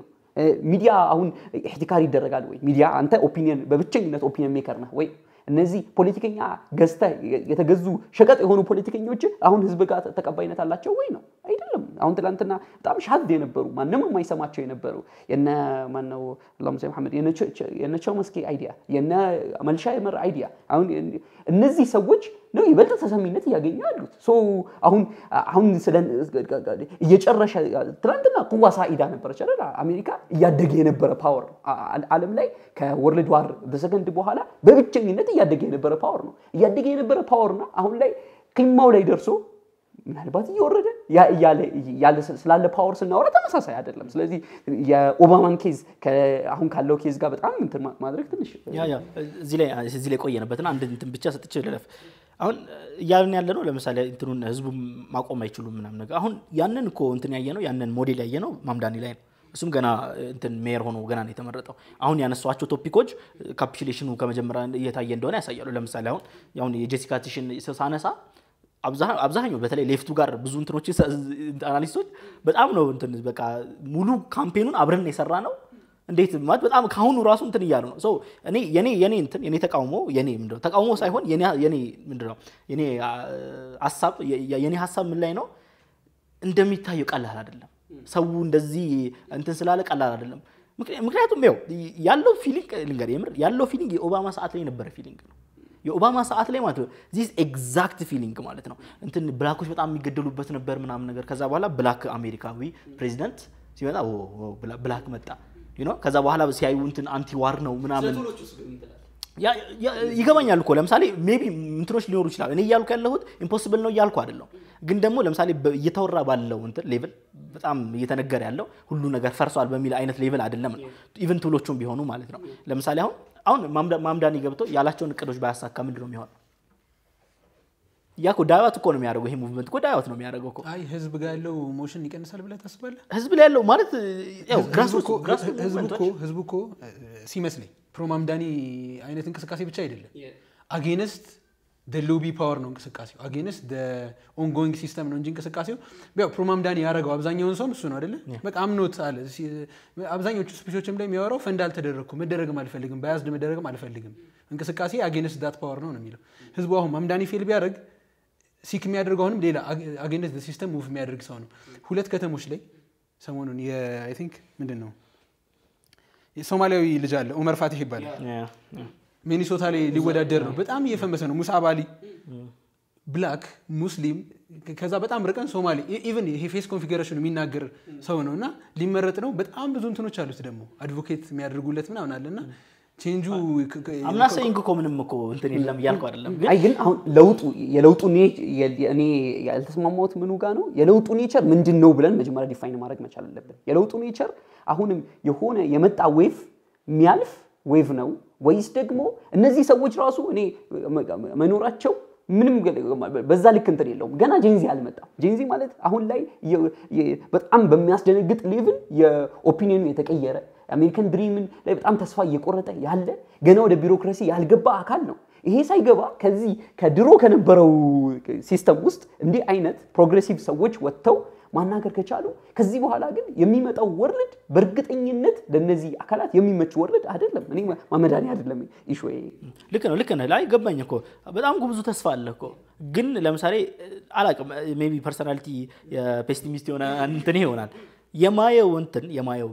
ሚዲያ አሁን ኢህቲካር ይደረጋል ወይ ሚዲያ አንተ ኦፒኒየን በብቸኝነት ኦፒኒየን ሜከር ነህ ወይ እነዚህ ፖለቲከኛ ገዝታ የተገዙ ሸቀጥ የሆኑ ፖለቲከኞች አሁን ህዝብ ጋር ተቀባይነት አላቸው ወይ ነው አይደለም አሁን ትላንትና በጣም ሻድ የነበሩ ማንንም የማይሰማቸው የነበሩ የነ ማነው አላህ መሐመድ የነ ቾምስኪ አይዲያ የነ መልሻ የመር አይዲያ አሁን እነዚህ ሰዎች ነው ይበልጥ ተሰሚነት ያገኙ ያሉት ሶ አሁን እየጨረሻ ትላንትና ቁዋ ሳኢዳ ነበረች አይደል አሜሪካ እያደገ የነበረ ፓወር ዓለም ላይ ከወርልድ ዋር በሰከንድ በኋላ በብቸኝነት እያደገ የነበረ ፓወር ነው እያደገ የነበረ ፓወርና አሁን ላይ ቂማው ላይ ደርሶ ምናልባት እየወረደ ያለ ስላለ ፓወር ስናወራ ተመሳሳይ አይደለም ስለዚህ የኦባማን ኬዝ አሁን ካለው ኬዝ ጋር በጣም እንትን ማድረግ ትንሽ እዚህ ላይ ቆየነበትና አንድ እንትን ብቻ ሰጥቼ ልለፍ አሁን ያልን ያለነው ለምሳሌ እንትኑን ህዝቡ ማቆም አይችሉም ምናምን ነገር አሁን ያንን እኮ እንትን ያየነው ያንን ሞዴል ያየነው ማምዳኒ ላይ ነው እሱም ገና እንትን ሜየር ሆኖ ገና ነው የተመረጠው አሁን ያነሷቸው ቶፒኮች ካፒቹሌሽኑ ከመጀመሪያ እየታየ እንደሆነ ያሳያሉ ለምሳሌ አሁን የጄሲካ ቲሽን ሳነሳ አብዛኛው በተለይ ሌፍቱ ጋር ብዙ እንትኖች አናሊስቶች በጣም ነው እንትን በቃ ሙሉ ካምፔኑን አብረን የሰራ ነው እንዴት ማለት በጣም ካሁኑ ራሱ እንትን ይያሉ ነው ሶ የኔ ተቃውሞ ምንድነው ተቃውሞ ሳይሆን የኔ ምንድነው የኔ ሐሳብ ምን ላይ ነው እንደሚታየው ቀላል አይደለም ሰው እንደዚህ እንትን ስላለ ቀላል አይደለም ምክንያቱም ያለው ፊሊንግ ልንገር የምር ያለው ፊሊንግ የኦባማ ሰዓት ላይ ነበር ፊሊንግ ነው የኦባማ ሰዓት ላይ ማለት ነው this exact feeling ማለት ነው እንትን ብላኮች በጣም የሚገደሉበት ነበር ምናምን ነገር ከዛ በኋላ ብላክ አሜሪካዊ ፕሬዚደንት ሲመጣ ብላክ መጣ ከዛ በኋላ ሲያዩ እንትን አንቲ ዋር ነው ምናምን ይገባኛል እኮ ለምሳሌ ሜቢ እንትኖች ሊኖሩ ይችላል እኔ ያልኩ ያለሁት ኢምፖሲብል ነው ያልኩ አይደለም ግን ደግሞ ለምሳሌ እየተወራ ባለው እንትን ሌቭል በጣም እየተነገረ ያለው ሁሉ ነገር ፈርሷል በሚል አይነት ሌቭል አይደለም ኢቭን ቱሎቹም ቢሆኑ ማለት ነው ለምሳሌ አሁን ማምዳኒ ገብቶ ያላቸውን እቅዶች ባያሳካ ምንድነው የሚሆነው ያኮ ዳይዋት እኮ ነው የሚያደርገው ይሄ ሙቭመንት እኮ ዳይዋት ነው የሚያደርገው እኮ አይ ህዝብ ጋር ያለው ሞሽን ይቀንሳል ብለህ ታስባለህ ህዝብ ላይ ያለው ማለት ህዝብ እኮ ሲመስለኝ ፕሮማምዳኒ አይነት እንቅስቃሴ ብቻ አይደለም አጌንስት the lobby power ነው እንቅስቃሴው against the ongoing system ነው እንጂ እንቅስቃሴው ያው ፕሮማምዳኒ ያረጋው አብዛኛውን ሰው እሱ ነው አይደለ በቃ አምኖት አለ አብዛኞቹ ስፒቾችም ላይ የሚያወራው ፈንዳል ተደረኩ መደረግም አልፈልግም ባያዝድ መደረግም አልፈልግም እንቅስቃሴ against that power ነው የሚለው ህዝቡ አሁን ማምዳኒ ፌል ቢያደርግ ሲክ የሚያደርገውንም ሌላ against the system move የሚያደርግ ሰው ነው ሁለት ከተሞች ላይ ሰሞኑን I think ምንድነው የሶማሊያዊ ልጅ አለ ኡመር ፋቲህ ይባላል ሚኒሶታ ላይ ሊወዳደር ነው በጣም እየፈመሰ ነው ሙሳ ባሊ ብላክ ሙስሊም ከዛ በጣም ርቀን ሶማሊ ኢቭን ይሄ ፌስ ኮንፊገሬሽን የሚናገር ሰው ነውና ሊመረጥ ነው በጣም ብዙ እንትኖች አሉት ደግሞ አድቮኬት የሚያደርጉለት ምናምን አለና ቼንጁ አምናሰይንግ እኮ ምንም እኮ እንትን የለም ያልኩ አይደለም አይ ግን አሁን የለውጡ እኔ ያልተስማማሁት ምኑ ጋር ነው የለውጡ ኔቸር ምንድነው ብለን መጀመሪያ ዲፋይን ማድረግ መቻል አለብን የለውጡ ኔቸር አሁንም የሆነ የመጣ ዌቭ የሚያልፍ ዌቭ ነው ወይስ ደግሞ እነዚህ ሰዎች ራሱ እኔ መኖራቸው ምንም በዛ ልክ እንትን የለውም ገና ጄንዚ አልመጣም ጄንዚ ማለት አሁን ላይ በጣም በሚያስደነግጥ ሌቭል የኦፒኒየኑ የተቀየረ አሜሪካን ድሪምን ላይ በጣም ተስፋ እየቆረጠ ያለ ገና ወደ ቢሮክራሲ ያልገባ አካል ነው ይሄ ሳይገባ ከዚህ ከድሮ ከነበረው ሲስተም ውስጥ እንዲህ አይነት ፕሮግሬሲቭ ሰዎች ወጥተው ማናገር ከቻሉ ከዚህ በኋላ ግን የሚመጣው ወርልድ በርግጠኝነት ለነዚህ አካላት የሚመች ወርልድ አይደለም እኔ ማመዳኒ አይደለም ኢሹዌ ልክ ነው ላይ ገባኝ እኮ በጣም ብዙ ተስፋ አለ እኮ ግን ለምሳሌ አላቅም ሜቢ ፐርሰናሊቲ የፔሲሚስት የሆነ እንትን ይሆናል የማየው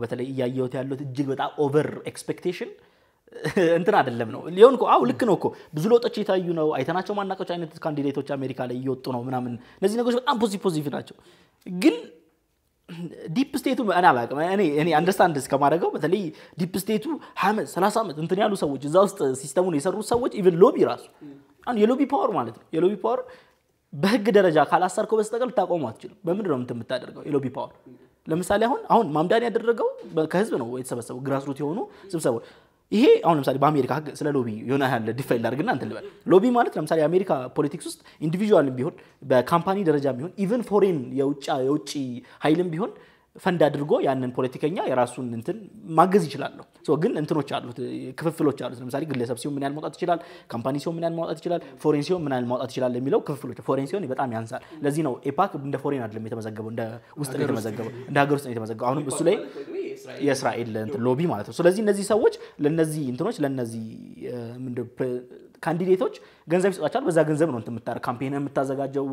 በተለይ ያያዩት ያሉት እጅግ በጣም ኦቨር ኤክስፔክቴሽን እንትን አይደለም ነው ሊሆን እኮ ልክ ነው እኮ ብዙ ለውጦች የታዩ ነው አይተናቸው ማናቀች አይነት ካንዲዴቶች አሜሪካ ላይ እየወጡ ነው ምናምን እነዚህ ነገሮች በጣም ፖዚቲቭ ናቸው ግን ዲፕ ስቴቱ እኔ አላቅም እኔ አንደርስታንድ እስከማደርገው በተለይ ዲፕ ስቴቱ 20 30 ዓመት እንትን ያሉ ሰዎች እዛ ውስጥ ሲስተሙን የሰሩ ሰዎች ኢቭን ሎቢ ራሱ የሎቢ ፓወር ማለት ነው የሎቢ ፓወር በህግ ደረጃ ካላሰርከው በስተቀር ልታቆመው አትችልም በምንድን ነው የምታደርገው የሎቢ ፓወር ለምሳሌ አሁን ማምዳኒ ያደረገው ከህዝብ ነው የተሰበሰበው ግራስሩት የሆኑ ስብሰባዎች ይሄ አሁን ለምሳሌ በአሜሪካ ስለ ሎቢ የሆነ ያለ ዲፋይል አድርግና እንትን ልበል ሎቢ ማለት ለምሳሌ አሜሪካ ፖለቲክስ ውስጥ ኢንዲቪጁዋልም ቢሆን በካምፓኒ ደረጃም ቢሆን ኢቭን ፎሬን የውጭ ኃይልም ቢሆን ፈንድ አድርጎ ያንን ፖለቲከኛ የራሱን እንትን ማገዝ ይችላል ሶ ግን እንትኖች አሉት ክፍፍሎች አሉት ለምሳሌ ግለሰብ ሲሆን ምን ያህል ማውጣት ይችላል ካምፓኒ ሲሆን ምን ያህል ማውጣት ይችላል ፎሬን ሲሆን ምን ያህል ማውጣት ይችላል የሚለው ክፍፍሎች ፎሬን ሲሆን በጣም ያንሳል ለዚህ ነው ኤፓክ እንደ ፎሬን አይደለም የተመዘገበው እንደ ውስጥ ነው የተመዘገበው እንደ ሀገር ውስጥ ነው የተመዘገበው አሁንም እሱ ላይ የእስራኤል እንትን ሎቢ ማለት ነው ስለዚህ እነዚህ ሰዎች ለነዚህ እንትኖች ለነዚህ ካንዲዴቶች ገንዘብ ይሰጣቸዋል በዛ ገንዘብ ነው እንትን ካምፔን የምታዘጋጀው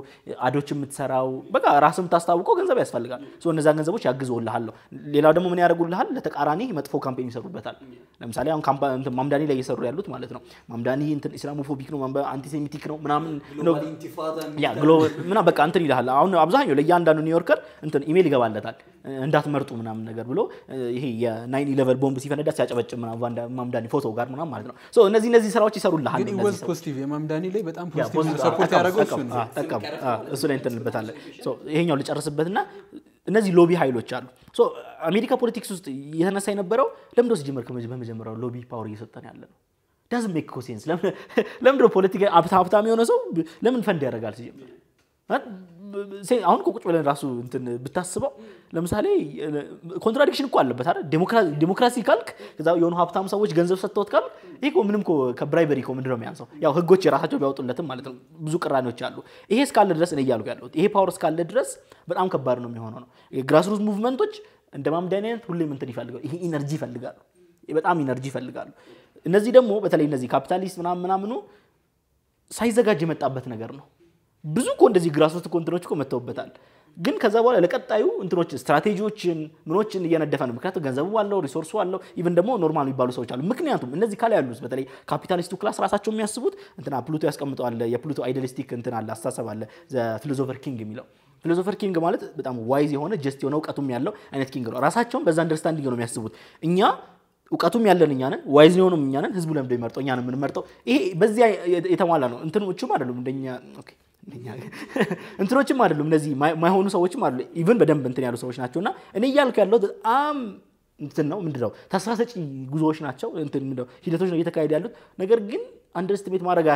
አዶች የምትሰራው በቃ ራስም ታስታውቀው ገንዘብ ያስፈልጋል ሶ እነዛ ገንዘቦች ያግዙልሃል ሌላው ደግሞ ምን ያደርጉልሃል ለተቃራኒ መጥፎ ካምፔን ይሰሩበታል ለምሳሌ አሁን ማምዳኒ ላይ እየሰሩ ያሉት ማለት ነው ማምዳኒ እንትን ኢስላሞፎቢክ ነው አንቲሴሚቲክ ነው ምናምን ነው ያ ግሎባል ምናምን በቃ እንትን ይላል አሁን አብዛኛው ለያንዳንዱ ኒውዮርከር እንትን ኢሜል ይገባለታል እንዳትመርጡ ምናምን ነገር ብሎ ይሄ የ9/11 ቦምብ ሲፈነዳ ሲያጨበጭብ ምናምን ማምዳኒ ፎቶ ጋር ምናምን ማለት ነው ሶ እነዚህ ስራዎች ይሰሩልሃል ግን ወዝ ፖዚቲቭ የማምዳኒ ላይ በጣም ፖዚቲቭ ሰፖርት ያደረገው እሱ ነው ተቀም እሱ ላይ እንትንበታል ሶ ይሄኛው ልጨርስበትና እነዚህ ሎቢ ኃይሎች አሉ ሶ አሜሪካ ፖለቲክስ ውስጥ የተነሳ የነበረው ለምን ደስ ጀመር በመጀመሪያው ሎቢ ፓወር እየሰጠን ያለ ነው doesn't make sense ለምን ፖለቲካ ሀብታም የሆነ ሰው ለምን ፈንድ ያደርጋል ሲጀምር አሁን ቁጭ ብለን ራሱ እንትን ብታስበው ለምሳሌ ኮንትራዲክሽን እኮ አለበት አይደል ዲሞክራሲ ካልክ ከዛው የሆኑ ሀብታም ሰዎች ገንዘብ ሰጥተውት ካል ይሄ ምንም ከብራይበሪ ምንድነው የሚያንሰው ያው ህጎች የራሳቸው ቢያወጡለትም ማለት ነው ብዙ ቅራኔዎች አሉ ይሄ እስካለ ድረስ እኔ እያልኩ ያለሁት ይሄ ፓወር እስካለ ድረስ በጣም ከባድ ነው የሚሆነው ነው የግራስሩት ሙቭመንቶች እንደ ማምዳኒ አይነት ሁሌም እንትን ይፈልጋሉ ይሄ ኢነርጂ ይፈልጋሉ በጣም ኢነርጂ ይፈልጋሉ እነዚህ ደግሞ በተለይ እነዚህ ካፒታሊስት ምናምን ሳይዘጋጅ የመጣበት ነገር ነው ብዙ እንደዚህ ግራስሩት ኮንትሮች መተውበታል ግን ከዛ በኋላ ለቀጣዩ እንትኖች ስትራቴጂዎችን ምኖችን እየነደፈ ነው ምክንያቱም ገንዘቡ አለው ሪሶርሱ አለው ኢቭን ደግሞ ኖርማል የሚባሉ ሰዎች አሉ ምክንያቱም እነዚህ ካለ ያሉት በተለይ ካፒታሊስቱ ክላስ ራሳቸው የሚያስቡት እንትና ፕሉቶ ያስቀምጠዋል የፕሉቶ አይዲያሊስቲክ እንትና አለ አስተሳሰብ አለ ዘ ፊሎሶፈር ኪንግ የሚለው ፊሎሶፈር ኪንግ ማለት በጣም ዋይዝ የሆነ ጀስት የሆነ ዕውቀቱም ያለው አይነት ኪንግ ነው ራሳቸውን በዛ አንደርስታንዲንግ ነው የሚያስቡት እኛ ዕውቀቱም ያለን እኛ ነን ዋይዝ የሆነም እኛ ነን ህዝቡ ለምዶ ይመርጠው እኛ ነን የምንመርጠው ይሄ በዚያ የተሟላ ነው እንትኖችም አይደሉም እንደኛ ኦኬ እንትኖችም አይደሉም እነዚህ ማይሆኑ ሰዎችም አይደሉ ኢቭን በደንብ እንትን ያሉ ሰዎች ናቸውና እኔ ያልኩ ያለው በጣም እንትን ነው ምንድነው ተስፋ ሰጪ ጉዞዎች ናቸው እንትን ምንድነው ሂደቶች ነው እየተካሄዱ ያሉት ነገር ግን አንደርስቲሜት ማድረግ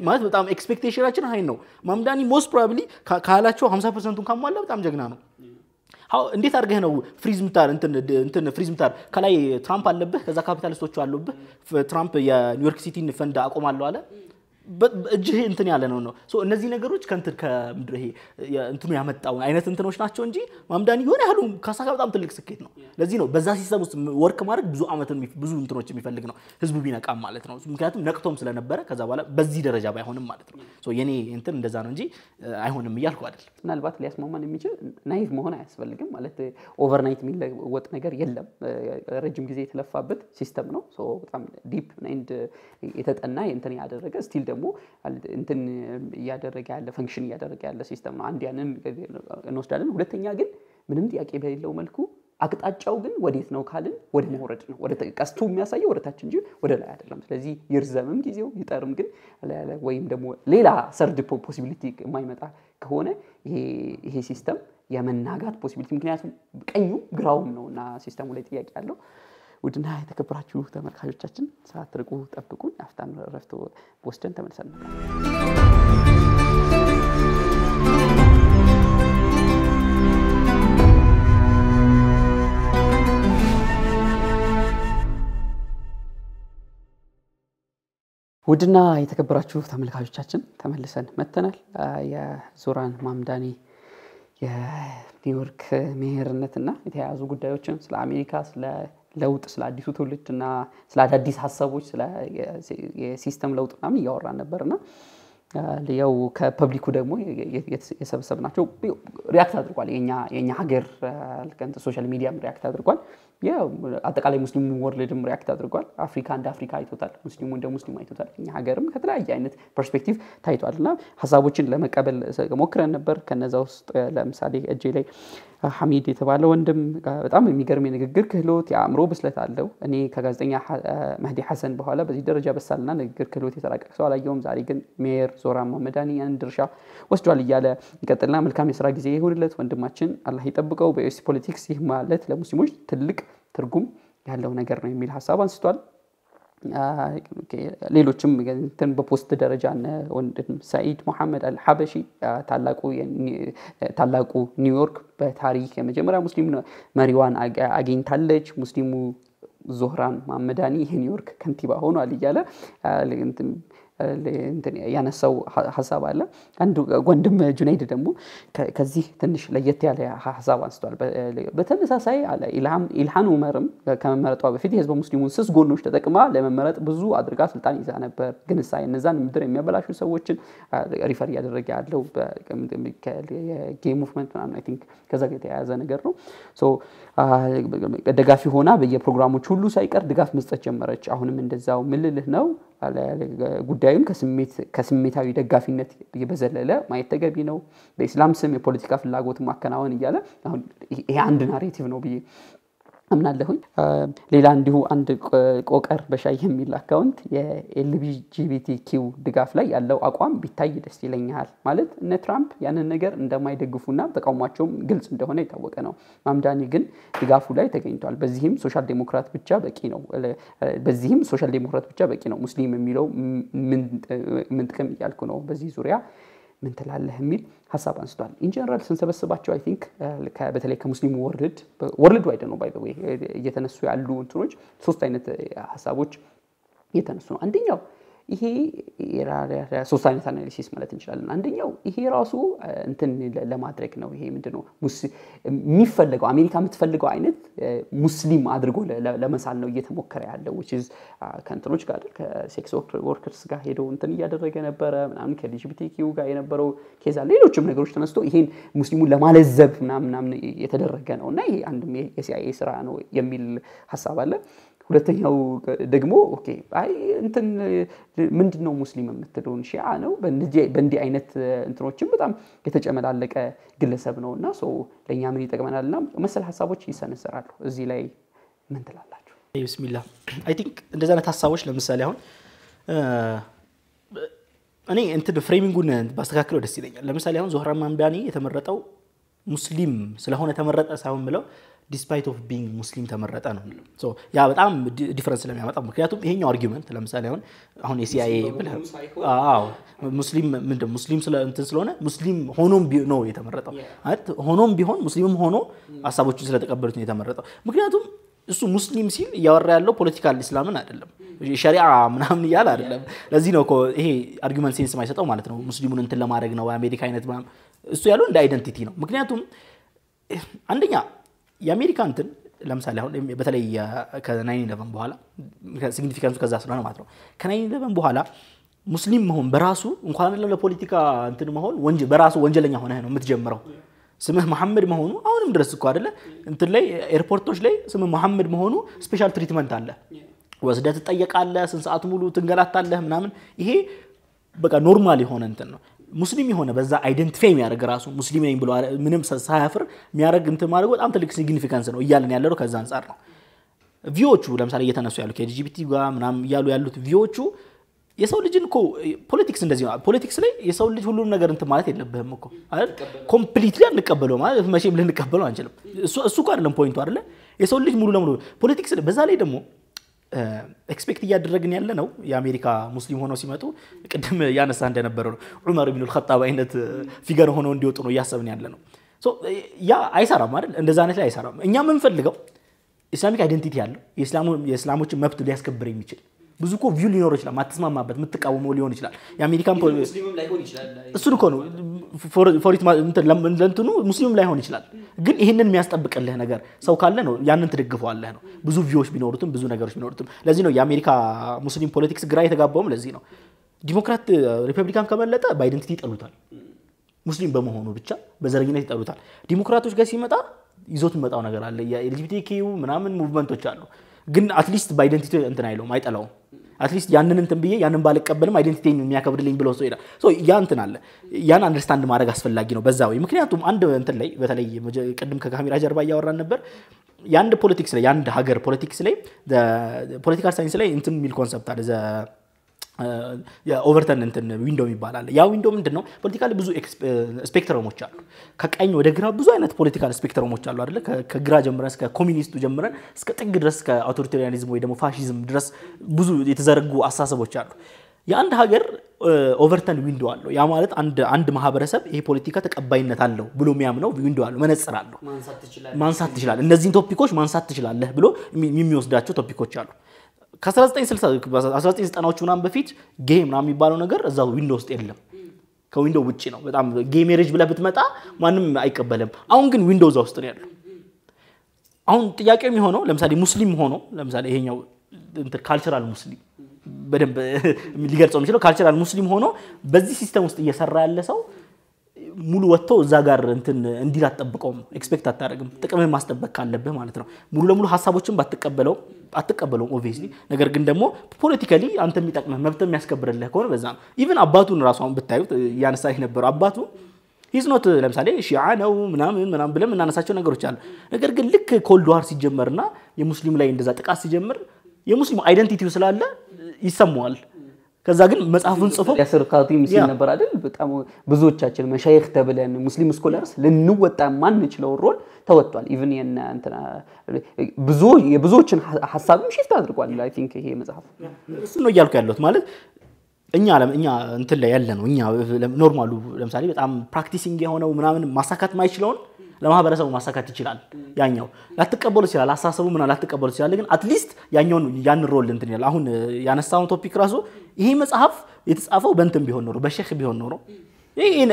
ማለት በጣም ኤክስፔክቴሽናችን ሃይ ነው ማምዳኒ ሞስት ፕሮባብሊ ካላቸው 50%ን ካሟላ በጣም ጀግና ነው እንዴት አድርገህ ነው ፍሪዝ ምታር እንትን ፍሪዝ ምታር ከላይ ትራምፕ አለበት ከዛ ካፒታሊስቶቹ አሉበት ትራምፕ የኒውዮርክ ሲቲን ፈንድ አቆማለሁ አለ እጅህ እንትን ያለ ነው ሶ እነዚህ ነገሮች ከምድር ይሄ እንትኑ ያመጣው አይነት እንትኖች ናቸው እንጂ ማምዳኒ የሆነ ያሉ ካሳካ በጣም ትልቅ ስኬት ነው ለዚህ ነው በዛ ሲስተም ውስጥ ወርክ ማድረግ ብዙ አመትን ብዙ እንትኖች የሚፈልግ ነው ህዝቡ ቢነቃም ማለት ነው ምክንያቱም ነቅቶም ስለነበረ ከዛ በኋላ በዚህ ደረጃ ባይሆንም ማለት ነው ሶ የኔ እንትን እንደዛ ነው እንጂ አይሆንም ይያልኩ አይደል ምናልባት ሊያስማማን የሚችል ናይቭ መሆን አያስፈልግም ማለት ኦቨርናይት የሚለወጥ ነገር የለም ረጅም ጊዜ የተለፋበት ሲስተም ነው ሶ በጣም ዲፕ ኤንድ የተጠና እንትን ያደረገ ስቲል ደግሞ እንትን ያደረገ ያለ ፈንክሽን ያደረገ ያለ ሲስተም ነው አንድ ያንን እንወስዳለን ሁለተኛ ግን ምንም ጥያቄ በሌለው መልኩ አቅጣጫው ግን ወዴት ነው ካልን ወደ መውረድ ነው ወደ ቀስቱ የሚያሳየው ወደ ታች እንጂ ወደ ላይ አይደለም ስለዚህ ይርዘምም ጊዜው ይጠርም ግን ወይም ደግሞ ሌላ ሰርድ ፖሲቢሊቲ የማይመጣ ከሆነ ይሄ ሲስተም የመናጋት ፖሲቢሊቲ ምክንያቱም ቀኙ ግራውም ነውና ሲስተሙ ላይ ጥያቄ ያለው ውድና የተከበራችሁ ተመልካቾቻችን ሳትርቁ ጠብቁን አፍታን ረፍቶ ወስደን ተመልሰን ውድና የተከበራችሁ ተመልካቾቻችን ተመልሰን መተናል የዞራን ማምዳኒ የኒውዮርክ ሜየርነትና የተያያዙ ጉዳዮችን ስለ አሜሪካ ስለ ለውጥ ስለ አዲሱ ትውልድና ስለ አዳዲስ ሐሳቦች ስለ የሲስተም ለውጥ ምናምን ያወራን ነበርና ያው ከፐብሊኩ ደግሞ የሰበሰብናቸው ሪአክት አድርጓል የኛ ሀገር ለከንተ ሶሻል ሚዲያም ሪአክት አድርጓል ያው አጠቃላይ ሙስሊሙ ወርልድም ሪአክት አድርጓል አፍሪካ እንደ አፍሪካ አይቶታል ሙስሊሙ እንደ ሙስሊም አይቶታል እኛ ሀገርም ከተለያየ አይነት ፐርስፔክቲቭ ታይቷልና ሐሳቦችን ለመቀበል ሞክረን ነበር ከነዛ ውስጥ ለምሳሌ እጄ ላይ ሐሚድ የተባለ ወንድም በጣም የሚገርም የንግግር ክህሎት የአእምሮ ብስለት አለው። እኔ ከጋዜጠኛ መህዲ ሐሰን በኋላ በዚህ ደረጃ በሳልና ንግግር ክህሎት የተራቀቀ ሰው አላየሁም። ዛሬ ግን ሜየር ዞህራን መሐመዳኒ ያን ድርሻ ወስዷል እያለ ይቀጥልና መልካም የሥራ ጊዜ ይሁንለት ወንድማችን፣ አላህ ይጠብቀው። በዩኤስ ፖለቲክስ ይህ ማለት ለሙስሊሞች ትልቅ ትርጉም ያለው ነገር ነው የሚል ሐሳብ አንስቷል። ሌሎችም እንትን በፖስት ደረጃ ወንድም ሰዒድ መሐመድ አልሐበሺ ታላቁ ኒውዮርክ በታሪክ የመጀመሪያ ሙስሊም መሪዋን አግኝታለች። ሙስሊሙ ዞህራን መሐመዳኒ የኒውዮርክ ከንቲባ ሆኗል እያለ ያነሳው ሐሳብ አለ። አንዱ ወንድም ጁነይድ ደግሞ ከዚህ ትንሽ ለየት ያለ ሐሳብ አንስቷል። በተመሳሳይ አለ ኢልሃን ዑመርም ከመመረጧ በፊት የህዝብ ሙስሊሙን ስስ ጎኖች ተጠቅማ ለመመረጥ ብዙ አድርጋ ስልጣን ይዛ ነበር። ግን እነዛን ምድር የሚያበላሹ ሰዎችን ሪፈር እያደረገ ያለው የጌይ ሙቭመንት ምናምን አይ ቲንክ ከዛ ጋር የተያያዘ ነገር ነው። ደጋፊ ሆና በየፕሮግራሞች ሁሉ ሳይቀር ድጋፍ መስጠት ጀመረች። አሁንም እንደዛው ምልልህ ነው። ጉዳዩን ከስሜታዊ ደጋፊነት በዘለለ ማየት ተገቢ ነው። በእስላም ስም የፖለቲካ ፍላጎት ማከናወን እያለ አሁን ይሄ አንድ ናሬቲቭ ነው ብዬ አምናለሁኝ። ሌላ እንዲሁ አንድ ቆቀር በሻይ የሚል አካውንት የኤልጂቢቲኪው ድጋፍ ላይ ያለው አቋም ቢታይ ደስ ይለኛል ማለት እነ ትራምፕ ያንን ነገር እንደማይደግፉና ተቃውሟቸውም ግልጽ እንደሆነ የታወቀ ነው። መሐመዳኒ ግን ድጋፉ ላይ ተገኝቷል። በዚህም ሶሻል ዴሞክራት ብቻ በቂ ነው። ሙስሊም የሚለው ምን ጥቅም እያልኩ ነው በዚህ ዙሪያ ምን ትላለህ የሚል ሐሳብ አንስቷል። ኢን ጀነራል ስንሰበስባቸው አይ ቲንክ በተለይ ከሙስሊሙ ወርልድ ዋይድ ነው ባይ ዘ ዌይ እየተነሱ ያሉ እንትኖች ሶስት አይነት ሐሳቦች እየተነሱ ነው። አንደኛው ይሄ ሶስት አይነት አናሊሲስ ማለት እንችላለን። አንደኛው ይሄ ራሱ እንትን ለማድረግ ነው። ይሄ ምንድነው የሚፈልገው አሜሪካ የምትፈልገው አይነት ሙስሊም አድርጎ ለመሳል ነው እየተሞከረ ያለው which is ከእንትኖች ጋር ከሴክስ ወርከርስ ጋር ሄደው እንትን እያደረገ ነበረ ምናምን ከኤልጂቢቲኪው ጋር የነበረው ኬዛ ሌሎችም ነገሮች ተነስቶ ይሄን ሙስሊሙን ለማለዘብ ምናምን የተደረገ ነውና ይሄ አንድም የሲአይኤ ስራ ነው የሚል ሐሳብ አለ። ሁለተኛው ደግሞ ኦኬ አይ እንትን ምንድነው ሙስሊም የምትለውን ሺዓ ነው በእንዲህ አይነት እንትኖችም በጣም የተጨመላለቀ ግለሰብ ነውና ለኛ ምን ይጠቅመናልና መሰል ሐሳቦች ይሰነዘራሉ። እዚህ ላይ ምን ትላላችሁ? ቢስሚላህ አይ ቲንክ እንደዛ አይነት ሐሳቦች ለምሳሌ አሁን እኔ እንትን ፍሬሚንጉን ባስተካክለው ደስ ይለኛል። ለምሳሌ አሁን ዞህራን መሐመዳኒ የተመረጠው ሙስሊም ስለሆነ ተመረጠ ሳይሆን ብለው despite of being muslim ተመረጠ ነው የሚለው ያ በጣም ዲፈረንስ ስለሚያመጣ ምክንያቱም ይሄኛው አርጊውመንት ለምሳሌ አሁን የሲአይኤ ሙስሊም ምንድነው ሙስሊም ስለሆነ ሙስሊም ሆኖም ነው የተመረጠው ሆኖም ቢሆን ሙስሊምም ሆኖ ሐሳቦቹን ስለተቀበሉት ነው የተመረጠው። ምክንያቱም እሱ ሙስሊም ሲል ያወራ ያለው ፖለቲካል እስላምን አይደለም ሸሪዓ ምናምን ይያል አይደለም። ለዚህ ነው ይሄ አርጊውመንት ሴንስ የማይሰጠው ማለት ነው። ሙስሊሙን እንትን ለማድረግ ነው አሜሪካ አይነት ምናምን እሱ ያለው እንደ አይደንቲቲ ነው። ምክንያቱም አንደኛ የአሜሪካ እንትን ለምሳሌ አሁን በተለይ ከ9/11 በኋላ ሲግኒፊካንሱ ከዛ ስለሆነ ማለት ነው ከ9/11 በኋላ ሙስሊም መሆን በራሱ እንኳን ለፖለቲካ እንትን መሆን በራሱ ወንጀለኛ ሆነ ነው የምትጀምረው። ስምህ መሐመድ መሆኑ አሁንም ድረስ እኮ አይደለ እንትን ላይ ኤርፖርቶች ላይ ስምህ መሐመድ መሆኑ ስፔሻል ትሪትመንት አለ። ወስደህ ትጠየቃለህ፣ ስንት ሰዓት ሙሉ ትንገላታለህ ምናምን። ይሄ በቃ ኖርማል የሆነ እንትን ነው። ሙስሊም የሆነ በዛ አይደንቲፋይ የሚያደርግ ራሱ ሙስሊም ነኝ ብሎ ምንም ሳያፍር የሚያደርግ እንትን ማድረግ በጣም ትልቅ ሲግኒፊካንስ ነው እያለን ያለው ከዛ አንፃር ነው። ቪዎቹ ለምሳሌ እየተነሱ ያሉ ከኤልጂቢቲ ጋር ምናምን እያሉ ያሉት ቪዎቹ የሰው ልጅን እኮ ፖለቲክስ እንደዚህ ነው። ፖለቲክስ ላይ የሰው ልጅ ሁሉም ነገር እንትን ማለት የለብህም እኮ አይደል? ኮምፕሊትሊ አንቀበለው ማለት መቼም ልንቀበለው አንችልም። እሱ እኮ አይደለም ፖይንቱ አይደለ? የሰው ልጅ ሙሉ ለሙሉ ፖለቲክስ በዛ ላይ ደግሞ ኤክስፔክት እያደረግን ያለ ነው የአሜሪካ ሙስሊም ሆነው ሲመጡ ቅድም ያነሳ እንደነበረው ነው ዑመር ኢብኑ አልኸጣብ አይነት ፊገር ሆነው እንዲወጡ ነው ያሰብን ያለ ነው። ያ አይሰራም አይደል? እንደዛ አይነት ላይ አይሰራም። እኛ የምንፈልገው ኢስላሚክ አይደንቲቲ ያለው የእስላሞችን መብት ሊያስከብር የሚችል ብዙ እኮ ቪው ሊኖር ይችላል ማተስማማበት የምትቃወመው ሊሆን ይችላል። የአሜሪካን ሙስሊምም ላይሆን ይችላል እሱ እኮ ነው ፎሪት ለእንትኑ ሙስሊምም ላይሆን ይችላል። ግን ይሄንን የሚያስጠብቅልህ ነገር ሰው ካለ ነው ያንን ትደግፈዋለህ ነው። ብዙ ቪውዎች ቢኖሩትም ብዙ ነገሮች ቢኖሩትም ለዚህ ነው የአሜሪካ ሙስሊም ፖለቲክስ ግራ የተጋባውም ለዚህ ነው። ዲሞክራት ሪፐብሊካን ከመለጠ በአይደንቲቲ ይጠሉታል። ሙስሊም በመሆኑ ብቻ በዘረኝነት ይጠሉታል። ዲሞክራቶች ጋር ሲመጣ ይዞት መጣው ነገር አለ የኤልጂቢቲኪው ምናምን ሙቭመንቶች አሉ። ግን አትሊስት በአይደንቲቲ እንትን አይለውም አይጠላውም። አትሊስት ያንን እንትን ብዬ ያንን ባልቀበልም አይደንቲቲን የሚያከብርልኝ ብሎ ሰው ይላል ሶ ያ እንትን አለ ያን አንደርስታንድ ማድረግ አስፈላጊ ነው በዛ ወይ ምክንያቱም አንድ እንትን ላይ በተለይ ቅድም ከካሜራ ጀርባ ያወራን ነበር ያንድ ፖለቲክስ ላይ ያንድ ሀገር ፖለቲክስ ላይ ፖለቲካል ሳይንስ ላይ እንትን ሚል ኮንሰፕት አለ ኦቨርተን እንትን ዊንዶው ይባላል ያ ዊንዶው ምንድነው ፖለቲካሊ ብዙ ስፔክትረሞች አሉ ከቀኝ ወደ ግራ ብዙ አይነት ፖለቲካል ስፔክትረሞች አሉ አይደለ ከግራ ጀምረን እስከ ኮሚኒስቱ ጀምረን እስከ ጥግ ድረስ ከአውቶሪታሪያኒዝም ወይ ደግሞ ፋሺዝም ድረስ ብዙ የተዘረጉ አስተሳሰቦች አሉ የአንድ ሀገር ኦቨርተን ዊንዶው አለው ያ ማለት አንድ ማህበረሰብ ይሄ ፖለቲካ ተቀባይነት አለው ብሎ የሚያምነው ዊንዶው አለው መነጽር አለው ማንሳት ይችላል እነዚህን ቶፒኮች ማንሳት ትችላለህ ብሎ የሚወስዳቸው ቶፒኮች አሉ ከ1960 1990ዎቹ ምናምን በፊት ጌይ ምናምን የሚባለው ነገር እዛው ዊንዶው ውስጥ የለም ከዊንዶው ውጪ ነው በጣም ጌይ ሜሬጅ ብለህ ብትመጣ ማንም አይቀበልም አሁን ግን ዊንዶው እዛው ውስጥ ነው ያለው አሁን ጥያቄው የሚሆነው ለምሳሌ ሙስሊም ሆኖ ለምሳሌ ይሄኛው ካልቸራል ሙስሊም በደንብ ሊገልጸው የሚችለው ካልቸራል ሙስሊም ሆኖ በዚህ ሲስተም ውስጥ እየሰራ ያለ ሰው ሙሉ ወጥቶ እዛ ጋር እንትን እንዲል አትጠብቀውም ኤክስፔክት አታረግም ጥቅምን ማስጠበቅ ካለብህ ማለት ነው ሙሉ ለሙሉ ሐሳቦችን አትቀበለው ኦብቪየስሊ ነገር ግን ደግሞ ፖለቲካሊ አንተ የሚጠቅምህ መብት የሚያስከብርልህ ከሆነ በዛ ነው ኢቭን አባቱን ራሱን ብታዩት ያነሳህ ነበር አባቱ ሂዝ ኖት ለምሳሌ ሺዓ ነው ምናምን ብለን እናነሳቸው ነገሮች አሉ ነገር ግን ልክ ኮልድ ዋር ሲጀመርና የሙስሊም ላይ እንደዛ ጥቃት ሲጀምር የሙስሊም አይደንቲቲው ስላለ ይሰማዋል ከዛ ግን መጽሐፉን ጽፎ ያሰርካቱም ሲል ነበር አይደል በጣም ብዙዎቻችን መሻይኽ ተብለን ሙስሊም ስኮላርስ ልንወጣ ማን ይችላል ሮል ተወጥቷል ኢቭን እንትና የብዙዎችን ሐሳብም ሽፍት አድርጓል አይ ቲንክ ይሄ መጽሐፍ እሱ ነው ያልኩ ያለሁት ማለት እኛ እንትን ላይ ያለ ነው እኛ ኖርማሉ ለምሳሌ በጣም ፕራክቲሲንግ የሆነው ምናምን ማሳካት ማይችለውን ለማህበረሰቡ ማሳካት ይችላል ያኛው ላትቀበሉ ይችላል አሳሰቡ ምናምን ላትቀበሉ ይችላል ግን አትሊስት ያኛውን ያን ሮል እንትን ይላል አሁን ያነሳውን ቶፒክ ራሱ ይሄ መጽሐፍ የተጻፈው በእንትን ቢሆን ኖሮ በሼክ ቢሆን ኖሮ ይሄ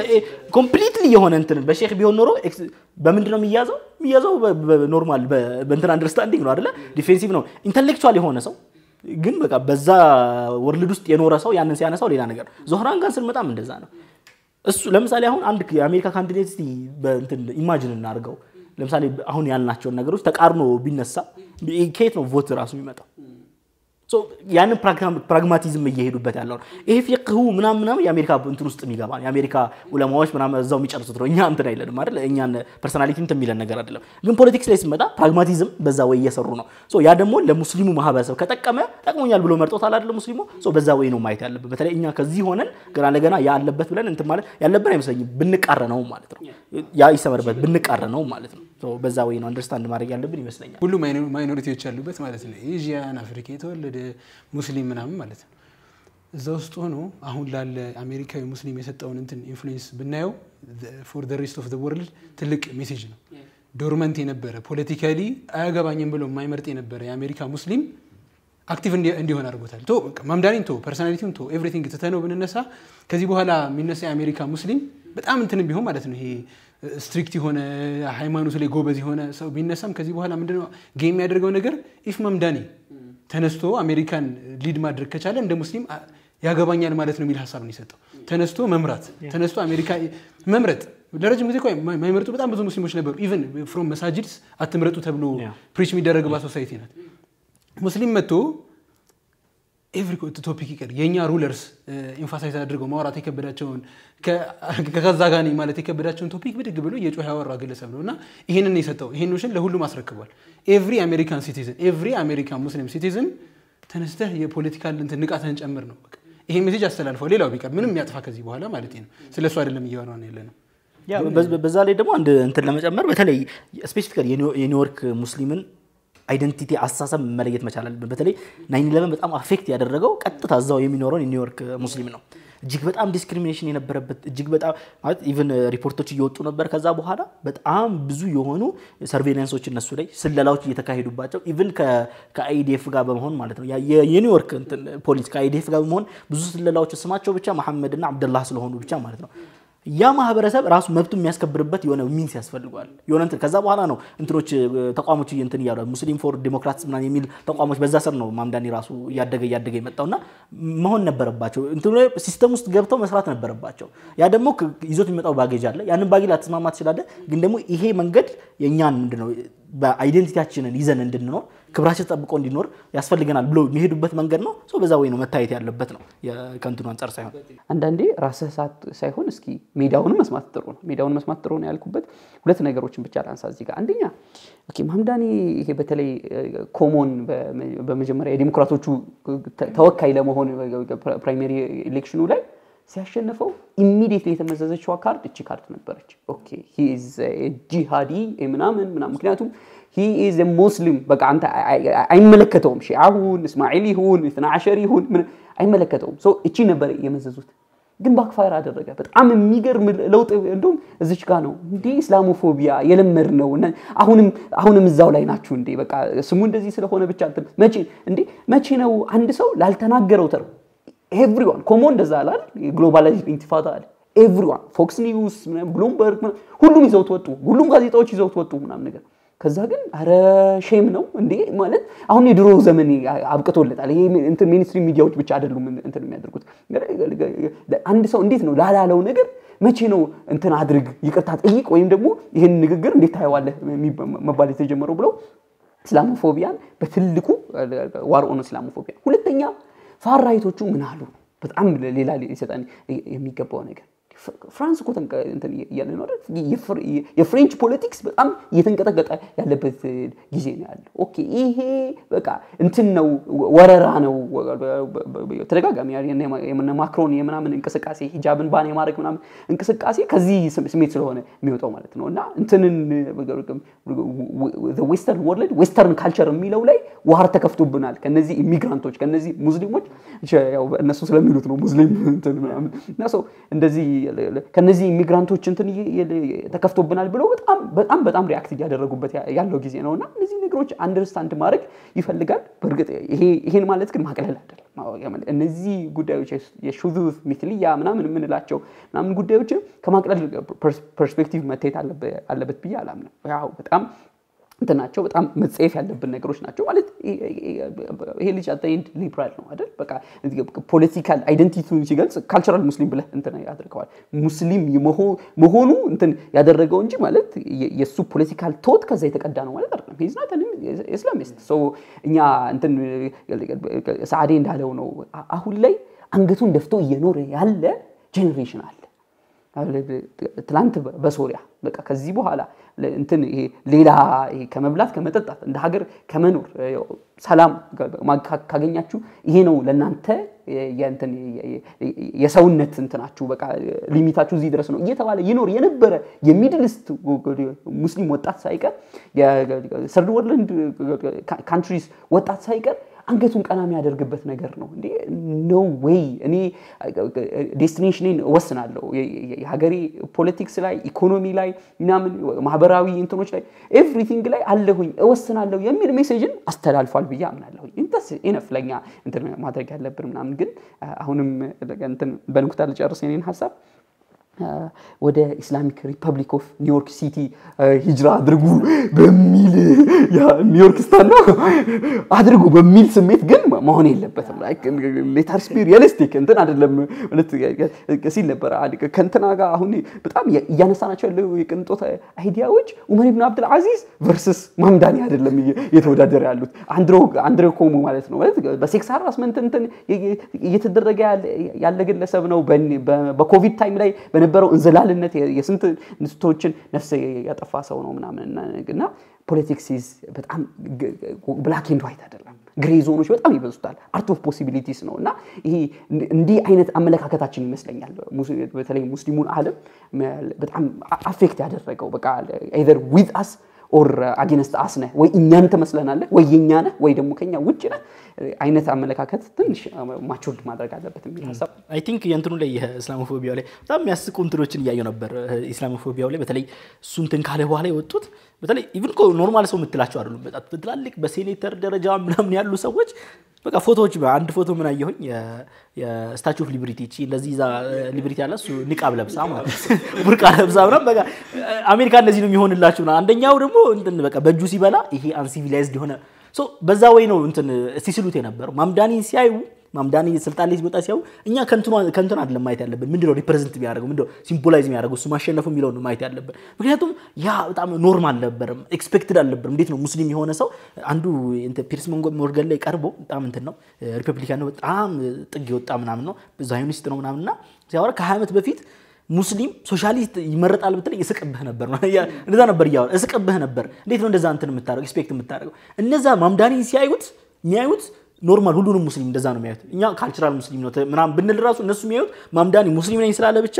ኮምፕሊትሊ የሆነ እንትን በሼክ ቢሆን ኖሮ በምንድነው የሚያዘው በኖርማል በእንትን አንደርስታንዲንግ ነው አይደለ ዲፌንሲቭ ነው ኢንተሌክቹዋል የሆነ ሰው ግን በቃ በዛ ወርልድ ውስጥ የኖረ ሰው ያንን ሲያነሳው ሌላ ነገር ዞህራን ጋር ስንመጣም እንደዛ ነው እሱ ለምሳሌ አሁን አንድ የአሜሪካ ካንዲዴት በእንትን ኢማጂን እናርገው ለምሳሌ አሁን ያልናቸው ነገሮች ተቃርኖ ቢነሳ ከየት ነው ቮት ራሱ የሚመጣው ሶ ያንን ፕራግማቲዝም እየሄዱበት ያለው ይሄ ፍቅሁ ምናምን የአሜሪካ እንትን ውስጥ የሚገባ የአሜሪካ ዑለማዎች ምናምን እዛው የሚጨርሱት ነው እኛ እንትን አይደለም አይደል እኛን ፐርሰናሊቲ እንትን የሚለን ነገር አይደለም ግን ፖለቲክስ ላይ ሲመጣ ፕራግማቲዝም በዛ ወይ እየሰሩ ነው ሶ ያ ደግሞ ለሙስሊሙ ማህበረሰብ ጠቅሞኛል ብሎ መርጦታል አይደል ሙስሊሙ ሶ በዛ ወይ ነው ማየት ያለበት በተለይ እኛ ከዚህ ሆነን ገና ያለበት ብለን እንትን ማለት ያለበት አይመስለኝም ብንቃረነው ማለት ነው ያ ይሰመርበት ብንቃረነው ማለት ነው ሶ በዛ ወይ ነው አንደርስታንድ ማድረግ ያለብን ይመስለኛል ሁሉ ማይኖሪቲዎች ያሉበት ማለት ነው ኤዥያን አፍሪካ የተወለደ ሙስሊም ምናምን ማለት ነው እዛው ውስጥ ሆኖ አሁን ላለ አሜሪካዊ ሙስሊም የሰጠውን እንትን ኢንፍሉዌንስ ብናየው for the rest of the world ትልቅ ሜሴጅ ነው ዶርመንት የነበረ ፖለቲካሊ አያገባኝም ብሎ የማይመርጥ የነበረ የአሜሪካ ሙስሊም አክቲቭ እንዲሆን አድርጎታል ቶ ማምዳኒን ቶ ፐርሰናሊቲውን ቶ ኤቭሪቲንግ ተተነው ብንነሳ ከዚህ በኋላ የሚነሳ የአሜሪካ ሙስሊም በጣም እንትን ቢሆን ማለት ነው ይሄ ስትሪክት የሆነ ሃይማኖት ላይ ጎበዝ የሆነ ሰው ቢነሳም ከዚህ በኋላ ምንድነው ጌም ያደርገው ነገር ኢፍ ማምዳኒ ተነስቶ አሜሪካን ሊድ ማድረግ ከቻለ እንደ ሙስሊም ያገባኛል ማለት ነው የሚል ሐሳብ ነው የሰጠው ተነስቶ መምራት ተነስቶ አሜሪካ መምረጥ ለረጅም ጊዜ ቆይ ማይመርጡ በጣም ብዙ ሙስሊሞች ነበሩ ኢቭን ፍሮም መሳጅድስ አትምረጡ ተብሎ ፕሪች የሚደረግባት ሶሳይቲ ናት ሙስሊም መጥቶ ኤቭሪ ቶፒክ ይቀር የኛ ሩለርስ ኢንፋሳይዝ አድርገው ማውራት የከበዳቸውን ከዛ ጋር ማለት የከበዳቸውን ቶፒክ ብድግ ብሎ የጮህ ያወራ ግለሰብ ነውና ይሄንን የሰጠው ይሄን ኖሽን ለሁሉም አስረክቧል ኤቭሪ አሜሪካን ሲቲዝን ኤቭሪ አሜሪካን ሙስሊም ሲቲዝን ተነስተህ የፖለቲካል እንትን ንቃተን ጨምር ነው በቃ ይሄ ሜሴጅ አስተላልፈው ሌላው ቢቀር ምንም ያጥፋ ከዚህ በኋላ ማለት ነው ስለሱ አይደለም እያወራን ያለነው ያ በዛ ላይ ደግሞ አንድ እንትን ለመጨመር በተለይ ስፔሲፊካሊ የኒውዮርክ ሙስሊምን አይደንቲቲ አሳሰብ መለየት መቻል አለብን በተለይ 9/11 በጣም አፌክት ያደረገው ቀጥታ እዛው የሚኖረው የኒውዮርክ ሙስሊም ነው እጅግ በጣም ዲስክሪሚኔሽን የነበረበት እጅግ በጣም ማለት ኢቭን ሪፖርቶች እየወጡ ነበር ከዛ በኋላ በጣም ብዙ የሆኑ ሰርቬይላንሶች እነሱ ላይ ስለላዎች እየተካሄዱባቸው ኢቭን ከአይዲኤፍ ጋር በመሆን ማለት ነው የኒውዮርክ ፖሊስ ከአይዲኤፍ ጋር በመሆን ብዙ ስለላዎች ስማቸው ብቻ መሐመድና አብደላህ ስለሆኑ ብቻ ማለት ነው ያ ማህበረሰብ ራሱ መብቱ የሚያስከብርበት የሆነ ሚንስ ያስፈልጋል የሆነ ከዛ በኋላ ነው እንትኖች ተቋሞች እንትን ያለው ሙስሊም ፎር ዲሞክራቲስ ምናምን የሚል ተቋሞች በዛ ስር ነው ማምዳኒ ራሱ ያደገ የመጣውና መሆን ነበረባቸው እንትኑ ሲስተም ውስጥ ገብተው መስራት ነበረባቸው ያ ደግሞ ይዞት የሚመጣው ባጌጅ አለ ያንን ባጌጅ አትስማማት ይችላል ግን ደግሞ ይሄ መንገድ የኛን ምንድነው በአይደንቲቲያችንን ይዘን እንድንኖር ክብራችን ተጠብቆ እንዲኖር ያስፈልገናል ብሎ የሚሄዱበት መንገድ ነው ሶ በዛ ወይ ነው መታየት ያለበት ነው የከንቱን አንፃር ሳይሆን አንዳንዴ ራስህ ሳይሆን እስኪ ሜዳውን መስማት ጥሩ ነው ያልኩበት ሁለት ነገሮችን ብቻ ላንሳ እዚህ ጋር አንደኛ ኦኬ ማምዳኒ ይሄ በተለይ ኮሞን በመጀመሪያ የዲሞክራቶቹ ተወካይ ለመሆን ፕራይመሪ ኤሌክሽኑ ላይ ሲያሸንፈው ኢሚዲየትሊ የተመዘዘችው ካርድ እቺ ካርድ ነበረች ኦኬ ሂ ኢዝ ኤ ጂሃዲ ምናምን ምክንያቱም he is a muslim በቃ አንተ አይመለከተውም ሺዓውን እስማኤሊ ይሁን 12 ይሁን አይመለከተውም ሶ እቺ ነበር የመዘዙት ግን ባክፋየር አደረገ በጣም የሚገርም ለውጥ እንደውም እዚች ጋር ነው እንዴ እስላሞፎቢያ የለመድ ነው አሁንም እዛው ላይ ናችሁ እንዴ በቃ ስሙ እንደዚህ ስለሆነ ብቻ መቼ ነው አንድ ሰው ላልተናገረው ተር everyone ኮሞን እንደዛ አላል ግሎባላይዜሽን ኢንቲፋዳ አለ everyone ፎክስ ኒውስ ብሉምበርግ ሁሉም ይዘውት ወጡ ሁሉም ጋዜጣዎች ይዘውት ወጡ ምናምን ነገር ከዛ ግን አረ ሼም ነው እንዴ ማለት አሁን የድሮ ዘመን አብቅቶለታል ይሄ ሚኒስትሪ ሚዲያዎች ብቻ አይደሉም የሚያደርጉት አንድ ሰው እንዴት ነው ላላለው ነገር መቼ ነው አድርግ ይቅርታ ጠይቅ ወይም ደግሞ ይሄን ንግግር እንዴት ታየዋለህ መባል የተጀመረው ብለው እስላሞፎቢያን በትልቁ ዋር ኦን እስላሞፎቢያ ሁለተኛ ፋራይቶቹ ምን አሉ በጣም ሌላ ይሰጣን የሚገባው ነገር ፍራንስ እኮ ያለ ነው የፍሬንች ፖለቲክስ በጣም እየተንቀጠቀጠ ያለበት ጊዜ ነው ያለው ኦኬ ይሄ በቃ ነው ወረራ ነው ተደጋጋሚ የነ ማክሮን የምናምን እንቅስቃሴ ሂጃብን ባን የማድረግ ምናምን እንቅስቃሴ ከዚህ ስሜት ስለሆነ የሚወጣው ማለት ነውና the western world western culture የሚለው ላይ ዋር ተከፍቶብናል ከነዚህ ኢሚግራንቶች ከነዚህ ሙስሊሞች ያው እነሱ ስለሚሉት ነው ሙስሊም ምናምን እና ሶ እንደዚህ ከነዚህ ኢሚግራንቶች ተከፍቶብናል ብለው በጣም ሪአክት ያደረጉበት ያለው ጊዜ ነውና እነዚህ ነገሮች አንደርስታንድ ማድረግ ይፈልጋል በርግጥ ይሄን ማለት ግን ማቀለል አይደለም እነዚህ ጉዳዮች የሹዙዝ ሚትሊያ ምናምን ምንላቸው ምናምን ጉዳዮች ከማቀለል ፐርስፔክቲቭ መታየት አለበት ብዬ አላምንም ያው በጣም እንትናቸው በጣም መጽየፍ ያለብን ነገሮች ናቸው ማለት ይሄ ልጅ አጠይንት ሊበራል ነው አይደል በቃ ፖለቲካል አይደንቲቲውን ሲገልጽ ካልቸራል ሙስሊም ብለ ያደርገዋል ሙስሊም መሆኑ ያደረገው እንጂ ማለት የሱ ፖለቲካል ቶት ከዛ የተቀዳ ነው ማለት አይደለም he's not an Islamist so እኛ ሳዓዴ እንዳለው ነው አሁን ላይ አንገቱን ደፍቶ እየኖረ ያለ ጄነሬሽን አለ ትላንት በሶሪያ በቃ ከዚህ በኋላ ይሄ ሌላ ከመብላት ከመጠጣት እንደ ሀገር ከመኖር ሰላም ካገኛችሁ ይሄ ነው ለናንተ የሰውነት እንትናችሁ በቃ ሊሚታችሁ እዚህ ድረስ ነው እየተባለ ይኖር የነበረ የሚድልስት ሙስሊም ወጣት ሳይቀር የሰርድ ወርልድ ካንትሪስ ወጣት ሳይቀር አንገቱን ቀናሚ ያደርግበት ነገር ነው እንዴ ኖ ዌይ እኔ ዴስቲኔሽኔን ወስናለሁ የሀገሬ ፖለቲክስ ላይ ኢኮኖሚ ላይ ምናምን ማህበራዊ እንትኖች ላይ ኤቭሪቲንግ ላይ አለሁኝ ወስናለሁ የሚል ሜሴጅን አስተላልፏል ብዬ አምናለሁ እንተስ ኢነፍ ለኛ ማድረግ ያለብን ምናምን ግን አሁንም በንኩታ ልጨርስ የኔን ሐሳብ ወደ ኢስላሚክ ሪፐብሊክ ኦፍ ኒውዮርክ ሲቲ ሂጅራ አድርጉ በሚል ያ ኒውዮርክ ስታና አድርጉ በሚል ስሜት ግን መሆን የለበትም ላይክ ሌተር ስፒ ሪያሊስቲክ አይደለም ማለት ሲል ነበር ከንተና ጋር አሁን በጣም ያነሳናቸው ያለው የቅንጦት አይዲያዎች ዑመር ኢብኑ አብዱል አዚዝ ቨርሰስ ማምዳኒ አይደለም የተወዳደረ ያሉት አንድሮ ኮሙ ማለት ነው ማለት በሴክስ ሃራስመንት እየተደረገ ያለ ግለሰብ ነው በኮቪድ ታይም ላይ በነበረው እንዘላልነት የስንት ንስቶችን ነፍስ ያጠፋ ሰው ነው ምናምንና ፖለቲክስ ኢዝ በጣም ብላክ ኤንድ ዋይት አይደለም ግሬ ዞኖች በጣም ይበዙታል አርት ኦፍ ፖሲቢሊቲስ ነውና ይሄ እንዲህ አይነት አመለካከታችን ይመስለኛል በተለይ ሙስሊሙን ዓለም በጣም አፌክት ያደረገው በቃ either with us or against us ነህ ወይ እኛን ተመስለናል ወይ የኛ ነህ ወይ ደግሞ ከኛ ውጭ ነህ አይነት አመለካከት ትንሽ ማቹርድ ማድረግ አለበት የሚል ሐሳብ አይ ቲንክ የእንትኑ ላይ የእስላሞፎቢያው ላይ በጣም የሚያስቁ እንትኖችን እያየሁ ነበር ኢስላሞፎቢያው ላይ በተለይ እሱን ካለ በኋላ የወጡት በተለይ ኢቭን ኖርማል ሰው የምትላቸው አይደሉም በጣም በትላልቅ በሴኔተር ደረጃ ምናምን ያሉ ሰዎች በቃ ፎቶዎች አንድ ፎቶ ምን አየሁኝ የስታቹ ኦፍ ሊበሪቲ እቺ እንደዚህ ዛ ሊበሪቲ አለ እሱ ንቃብ ለብሳ ማለት ቡርቃ ለብሳ ምናምን በቃ አሜሪካ እንደዚህ ነው የሚሆንላችሁ ነው አንደኛው ደግሞ በቃ በእጁ ሲበላ ይሄ አንሲቪላይዝድ ሆነ ሶ በዛ ወይ ነው ሲስሉት የነበረው ማምዳኒን ሲያዩ ማምዳኒ ስልጣን ላይ ሲወጣ ሲያው እኛ ከንቱን አይደለም ማየት ያለብን ምንድነው ሪፕሬዘንት የሚያደርገው ምንድነው ሲምቦላይዝ የሚያደርገው እሱ ማሸነፉ የሚለው ነው ማየት ያለብን ምክንያቱም ያ በጣም ኖርማል ነበር ኤክስፔክትድ አልነበረም እንዴት ነው ሙስሊም የሆነ ሰው አንዱ ፒርስ ሞርጋን ላይ ቀርቦ በጣም እንትን ነው ሪፐብሊካን ነው በጣም ጥግ ይወጣ ምናምን ነው ዛዮኒስት ነው ምናምንና ሲያወራ ከ20 ዓመት በፊት ሙስሊም ሶሻሊስት ይመረጣል ብትል ይስቅብህ ነበር እንደዛ ነበር ያወራ እስቅብህ ነበር እንዴት ነው እንደዛ እንትን የምታረጋው ኤክስፔክት የምታረጋው እነዛ ማምዳኒ ሲያዩት የሚያዩት ኖርማል ሁሉንም ሙስሊም እንደዛ ነው የሚያዩት እኛ ካልቸራል ሙስሊም ነው ምናምን ብንል ራሱ እነሱ የሚያዩት ማምዳኒ ሙስሊም ነኝ ስላለ ብቻ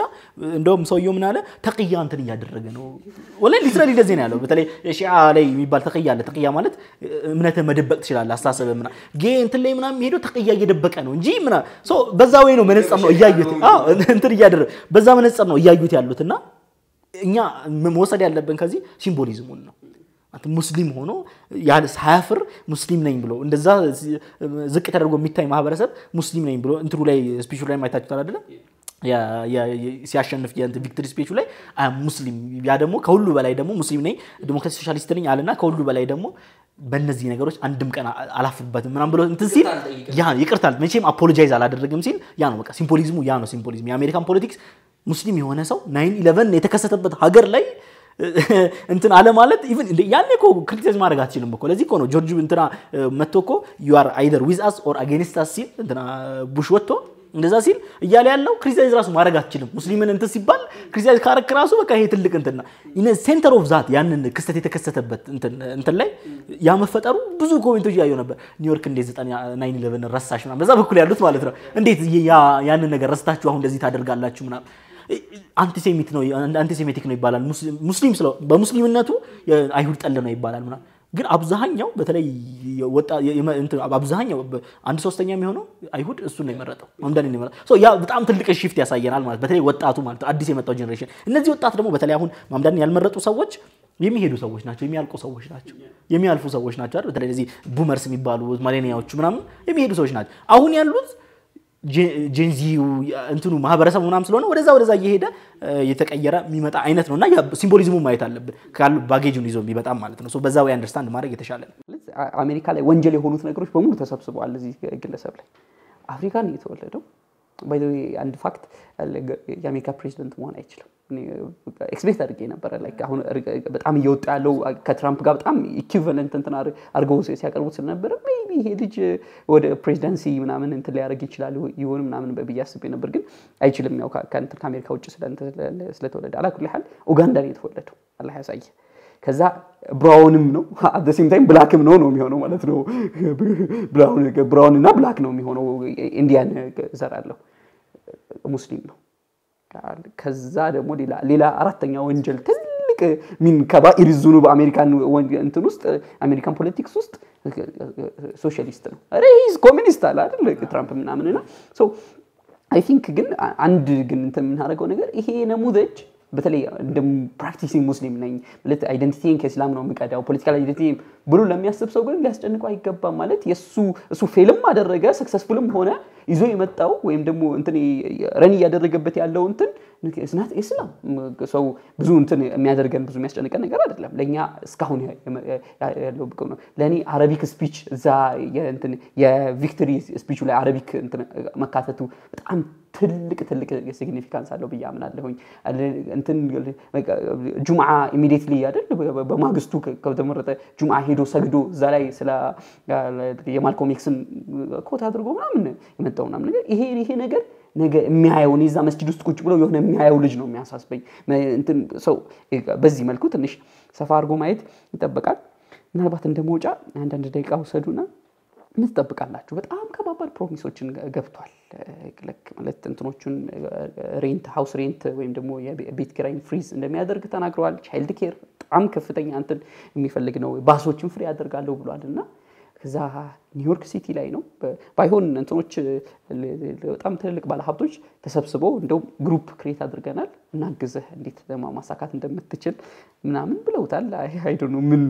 እንደውም ሰውየው ምን አለ ተቅያ እንትን ያደረገ ነው ወላሂ ሊትራሊ እንደዚህ ነው ያለው በተለይ የሺዓ ላይ የሚባል ተቅያ አለ ተቅያ ማለት እምነተ መደበቅ ትችላለህ አስተሳሰብ ምናምን ጌ እንትን ላይ ምናምን ሄዶ ተቅያ እየደበቀ ነው እንጂ ምናምን ሶ በዛ ወይ ነው መነጽር ነው እያዩት እንትን እያደረገ በዛ መነጽር ነው እያዩት ያሉትና እኛ መወሰድ ያለብን ከዚህ ሲምቦሊዝሙን ነው ሙስሊም ሆኖ ያለ ሳያፍር ሙስሊም ነኝ ብሎ እንደዛ ዝቅ ተደርጎ የሚታይ ማህበረሰብ ሙስሊም ነኝ ብሎ እንትሩ ላይ ስፒቹ ላይ ማይታችሁታል አይደለ ያ ሲያሸንፍ የእንት ቪክቶሪ ስፒቹ ላይ ሙስሊም ያ ደግሞ ከሁሉ በላይ ደግሞ ሙስሊም ነኝ ዲሞክራሲ ሶሻሊስት ነኝ አለና ከሁሉ በላይ ደግሞ በእነዚህ ነገሮች አንድም ቀን አላፍርበትም ምናምን ብሎ እንትን ሲል ያ ይቅርታል መቼም አፖሎጃይዝ አላደረገም ሲል ያ ነው በቃ ሲምቦሊዝሙ ያ ነው ሲምቦሊዝም የአሜሪካን ፖለቲክስ ሙስሊም የሆነ ሰው 9/11 የተከሰተበት ሀገር ላይ እንትን አለ ማለት ኢቭን ያኔ እኮ ክሪቲሳይዝ ማድረግ አትችልም እኮ ለዚህ እኮ ነው ጆርጅ እንትና መጥቶ እኮ you are either with us or against us ሲል እንትና ቡሽ ወጥቶ እንደዛ ሲል እያለ ያለው ክሪቲሳይዝ ራሱ ማድረግ አትችልም ሙስሊምን እንትን ሲባል ክሪቲሳይዝ ካረክ ራሱ በቃ ይሄ ትልቅ እንትና ኢን ሴንተር ኦፍ ዛት ያንን ክስተት የተከሰተበት እንትን ላይ ያ መፈጠሩ ብዙ ኮሜንቶች ያየው ነበር ኒውዮርክ እንደ 9/11 ረሳሽ ምናምን በዛ በኩል ያሉት ማለት ነው እንዴት ያንን ነገር ረስታችሁ አሁን እንደዚህ ታደርጋላችሁ ምናምን አንቲሴሚት ነው አንቲሴሚቲክ ነው ይባላል ሙስሊም ስለ በሙስሊምነቱ አይሁድ ጠል ነው ይባላል ምናምን ግን አብዛኛው በተለይ ወጣ አብዛኛው 1/3 የሚሆነው አይሁድ እሱ ነው የመረጠው ማምዳኒ ነው የመረጠው ሶ ያ በጣም ትልቅ ሽፍት ያሳየናል ማለት በተለይ ወጣቱ ማለት አዲስ የመጣው ጄነሬሽን እነዚህ ወጣት ደግሞ በተለይ አሁን ማምዳኒ ያልመረጡ ሰዎች የሚሄዱ ሰዎች ናቸው የሚያልቁ ሰዎች ናቸው የሚያልፉ ሰዎች ናቸው አይደል በተለይ እዚህ ቡመርስ የሚባሉ ማሌኒያዎች ምናምን የሚሄዱ ሰዎች ናቸው አሁን ያሉት ጄንዚው እንትኑ ማህበረሰቡ ምናምን ስለሆነ ወደዛ እየሄደ የተቀየረ የሚመጣ አይነት ነውና ያ ሲምቦሊዝሙ ማየት አለብን ካሉ ባጌጁን ይዞ የሚመጣ ማለት ነው ሶ በዛ ወይ አንደርስታንድ ማድረግ የተሻለ ነው አሜሪካ ላይ ወንጀል የሆኑት ነገሮች በሙሉ ተሰብስበዋል እዚህ ግለሰብ ላይ አፍሪካ ነው የተወለደው ባይ ዘ ዌይ አንድ ፋክት የአሜሪካ ፕሬዝዳንት መሆን አይችልም ኤክስፔክት አድርጌ ነበር ላይክ አሁን በጣም እየወጣ ያለው ከትራምፕ ጋር በጣም ኢኩቪቫለንት እንትን አድርገው ሲያቀርቡት ስለነበር ሜቢ ይሄ ልጅ ወደ ፕሬዝዳንሲ ምናምን እንትን ሊያደርግ ይችላል ይሆን ምናምን በብያስብ ነበር ግን አይችልም ያው ከአሜሪካ ውጭ ስለተወለደ አላኩል ሐል ኡጋንዳ ነው የተወለደው አላህ ያሳየ ከዛ ብራውንም ነው at the same time ብላክም ነው የሚሆነው ማለት ነው ብራውን እና ብላክ ነው የሚሆነው ኢንዲያን ዘር አለው ሙስሊም ነው ከዛ ደግሞ ሌላ አራተኛ ወንጀል ትልቅ ምን ከባኢር ዙኑብ አሜሪካን እንትን ውስጥ አሜሪካን ፖለቲክስ ውስጥ ሶሻሊስት ነው አሬ ሂዝ ኮሚኒስት አይደል ትራምፕ ምናምንና ሶ አይ ቲንክ ግን አንድ ግን እንትን ምን አደረገው ነገር ይሄ ነሙዘጅ በተለይ እንደ ፕራክቲሲንግ ሙስሊም ነኝ ማለት አይደንቲቲን ከእስላም ነው የሚቀዳው ፖለቲካል አይደንቲቲ ብሎ ለሚያስብ ሰው ግን ሊያስጨንቀው አይገባም ማለት እሱ ፌልም አደረገ ሰክሰስፉልም ሆነ ይዞ የመጣው ወይም ደግሞ እንትን ረኒ ያደረገበት ያለው እንትን እስናት እስላም ሰው ብዙ እንትን የሚያደርገን ብዙ የሚያስጨንቀን ነገር አይደለም ለኛ እስካሁን ያለው ብቁ ነው ለኔ አረቢክ ስፒች እዛ የእንትን የቪክቶሪ ስፒቹ ላይ አረቢክ እንትን መካተቱ በጣም ትልቅ ሲግኒፊካንስ አለው በያምናለሁኝ እንትን ጁምዓ ኢሚዲየትሊ አይደል በማግስቱ ከተመረጠ ጁምዓ ሄዶ ሰግዶ እዛ ላይ ስለ የማልኮም ኤክስን ኮት አድርጎ ምናምን የመጣው ምናምን ነገር ይሄ ነገር ነገ የሚያየው እዛ መስጂድ ውስጥ ቁጭ ብሎ የሆነ የሚያየው ልጅ ነው የሚያሳስበኝ እንትን ሰው በዚህ መልኩ ትንሽ ሰፋ አድርጎ ማየት ይጠበቃል ምናልባት እንደሞጫ አንድ ደቂቃ ወሰዱና ምን ተጠብቃላችሁ በጣም ከባባድ ፕሮሚሶችን ገብቷል ለክ ማለት እንትኖቹን ሬንት ሃውስ ሬንት ወይም ደግሞ የቤት ኪራይ ፍሪዝ እንደሚያደርግ ተናግረዋል ቻይልድ ኬር በጣም ከፍተኛ እንትን የሚፈልግ ነው ባሶችን ፍሪ ያደርጋለሁ ብሏልና ከዛ ኒውዮርክ ሲቲ ላይ ነው ባይሆን እንትኖች በጣም ትልቅ ባለ ሀብቶች ተሰብስበው እንደው ግሩፕ ክሬት አድርገናል እናግዘህ እንዴት ለማሳካት እንደምትችል ምናምን ብለውታል አይ ዶንት ኖ ምን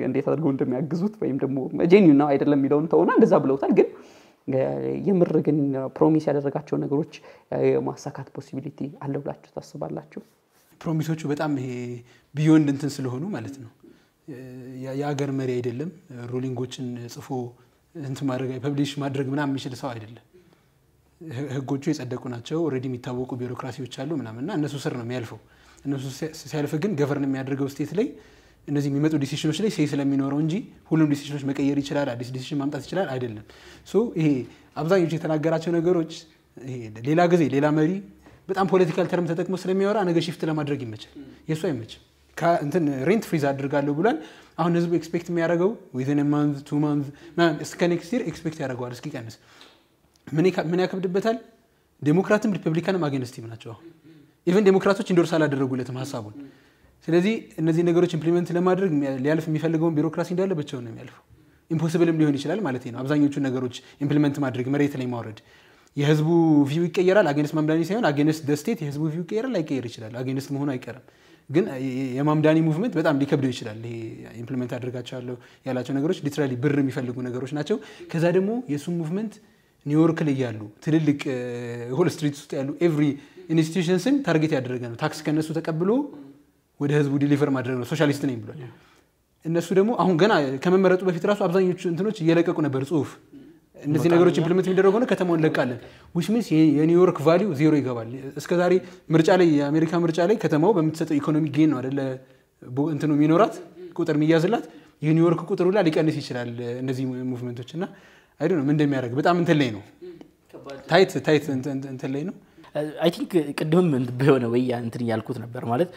እንዴት አድርገው እንደሚያግዙት ወይም ደግሞ ጄኒው ነው አይደለም የሚለውን ተውና እንደዛ ብለውታል ግን የምር ግን ፕሮሚስ ያደረጋቸው ነገሮች ማሳካት ፖሲቢሊቲ አለው ብላችሁ ታስባላችሁ ፕሮሚሶቹ በጣም ይሄ ቢዮንድ እንትን ስለሆኑ ማለት ነው የሀገር መሪ አይደለም ሩሊንጎችን ጽፎ እንት ማድረግ ፐብሊሽ ማድረግ ምናምን የሚችል ሰው አይደለም ህጎቹ የጸደቁ ናቸው ኦሬዲ የሚታወቁ ቢሮክራሲዎች አሉ ምናምንና እነሱ ስር ነው የሚያልፈው እነሱ ሲያልፍ ግን ገቨርን የሚያደርገው ስቴት ላይ እነዚህ የሚመጡ ዲሲሽኖች ላይ ሴይ ስለሚኖረው እንጂ ሁሉም ዲሲሽኖች መቀየር ይችላል አዲስ ዲሲሽን ማምጣት ይችላል አይደለም ሶ ይሄ አብዛኞቹ የተናገራቸው ነገሮች ይሄ ሌላ ጊዜ ሌላ መሪ በጣም ፖለቲካል ተርም ተጠቅሞ ስለሚያወራ ነገር ሽፍት ለማድረግ ይመቻል የሱ አይመችም እንትን ሬንት ፍሪዝ አድርጋለሁ ብሏል አሁን ህዝቡ ኤክስፔክት የሚያደርገው within a month 2 months እስከ ኔክስት ይር ኤክስፔክት ያደርገዋል እስኪቀንስ ምን ያከብድበታል ዴሞክራትም ሪፐብሊካንም አጌንስቲቭ ናቸው ኢቭን ዴሞክራቶች ኢንዶርስ አላደረጉለትም ሐሳቡን ስለዚህ እነዚህ ነገሮች ኢምፕሊመንት ለማድረግ ሊያልፍ የሚፈልገውን ቢሮክራሲ እንዳለ ብቻውን ነው የሚያልፈው ኢምፖሲብልም ሊሆን ይችላል ማለት ነው አብዛኞቹ ነገሮች ኢምፕሊመንት ማድረግ መሬት ላይ ማውረድ የህዝቡ ቪው ይቀየራል አጌንስት ማምዳኒ ሳይሆን አጌንስት ደ ስቴት የህዝቡ ቪው ይቀየራል ላይቀየር ይችላል አጌንስት መሆኑ አይቀርም ግን የማምዳኒ ሙቭመንት በጣም ሊከብደው ይችላል ይሄ ኢምፕሊመንት አድርጋቸዋለሁ ያላቸው ነገሮች ሊትራሊ ብር የሚፈልጉ ነገሮች ናቸው ከዛ ደግሞ የሱ ሙቭመንት ኒውዮርክ ላይ ያሉ ትልልቅ ሆል ስትሪት ውስጥ ያሉ ኤቭሪ ኢንስቲትዩሽንስን ታርጌት ያደረገ ነው ታክስ ከነሱ ተቀብሎ ወደ ህዝቡ ዲሊቨር ማድረግ ነው ሶሻሊስት ነኝ ብሏል እነሱ ደግሞ አሁን ገና ከመመረጡ በፊት ራሱ አብዛኞቹ እንትኖች እየለቀቁ ነበር ጽሁፍ እነዚህ ነገሮች ኢምፕሊመንት የሚደረጉ ነው ከተማውን ለቃለን which means የኒውዮርክ ቫልዩ ዜሮ ይገባል እስከዛሬ ምርጫ ላይ የአሜሪካ ምርጫ ላይ ከተማው በምትሰጠው ኢኮኖሚ ጌን ነው አይደለ እንትኑ የሚኖራት ቁጥር የሚያዝላት የኒውዮርክ ቁጥር ሁላ ሊቀንስ ይችላል እነዚህ ሙቭመንቶች እና አይ ዶንት ኖ ምን እንደሚያደርግ በጣም እንትን ላይ ነው ታይት እንትን ላይ ነው አይ ቲንክ ቅድምም በሆነ ወይ እንትን ያልኩት ነበር ማለት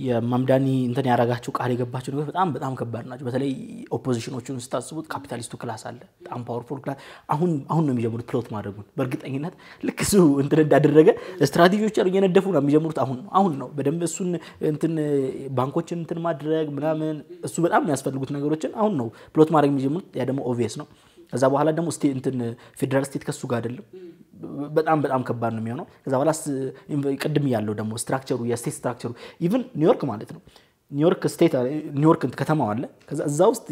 የማምዳኒ እንትን ያረጋቸው ቃል የገባቸው ነገር በጣም ከባድ ናቸው በተለይ ኦፖዚሽኖቹን ስታስቡት ካፒታሊስቱ ክላስ አለ በጣም ፓወርፉል ክላስ አሁን ነው የሚጀምሩት ፕሎት ማድረጉን በእርግጠኝነት ልክ እሱ እንትን እንዳደረገ ስትራቴጂዎች እየነደፉ ነው የሚጀምሩት አሁን ነው በደንብ እሱን እንትን ባንኮችን እንትን ማድረግ ምናምን እሱ በጣም የሚያስፈልጉት ነገሮችን አሁን ነው ፕሎት ማድረግ የሚጀምሩት ያ ደግሞ ኦብቪየስ ነው ከዛ በኋላ ደግሞ ስቴት እንትን ፌደራል ስቴት ከሱ ጋር አይደለም በጣም ከባድ ነው የሚሆነው ከዛ በኋላ ቅድም ያለው ደግሞ ስትራክቸሩ የስቴት ስትራክቸሩ ኢቭን ኒውዮርክ ማለት ነው ኒውዮርክ ስቴት ኒውዮርክ ከተማው አለ ከዛ እዛ ውስጥ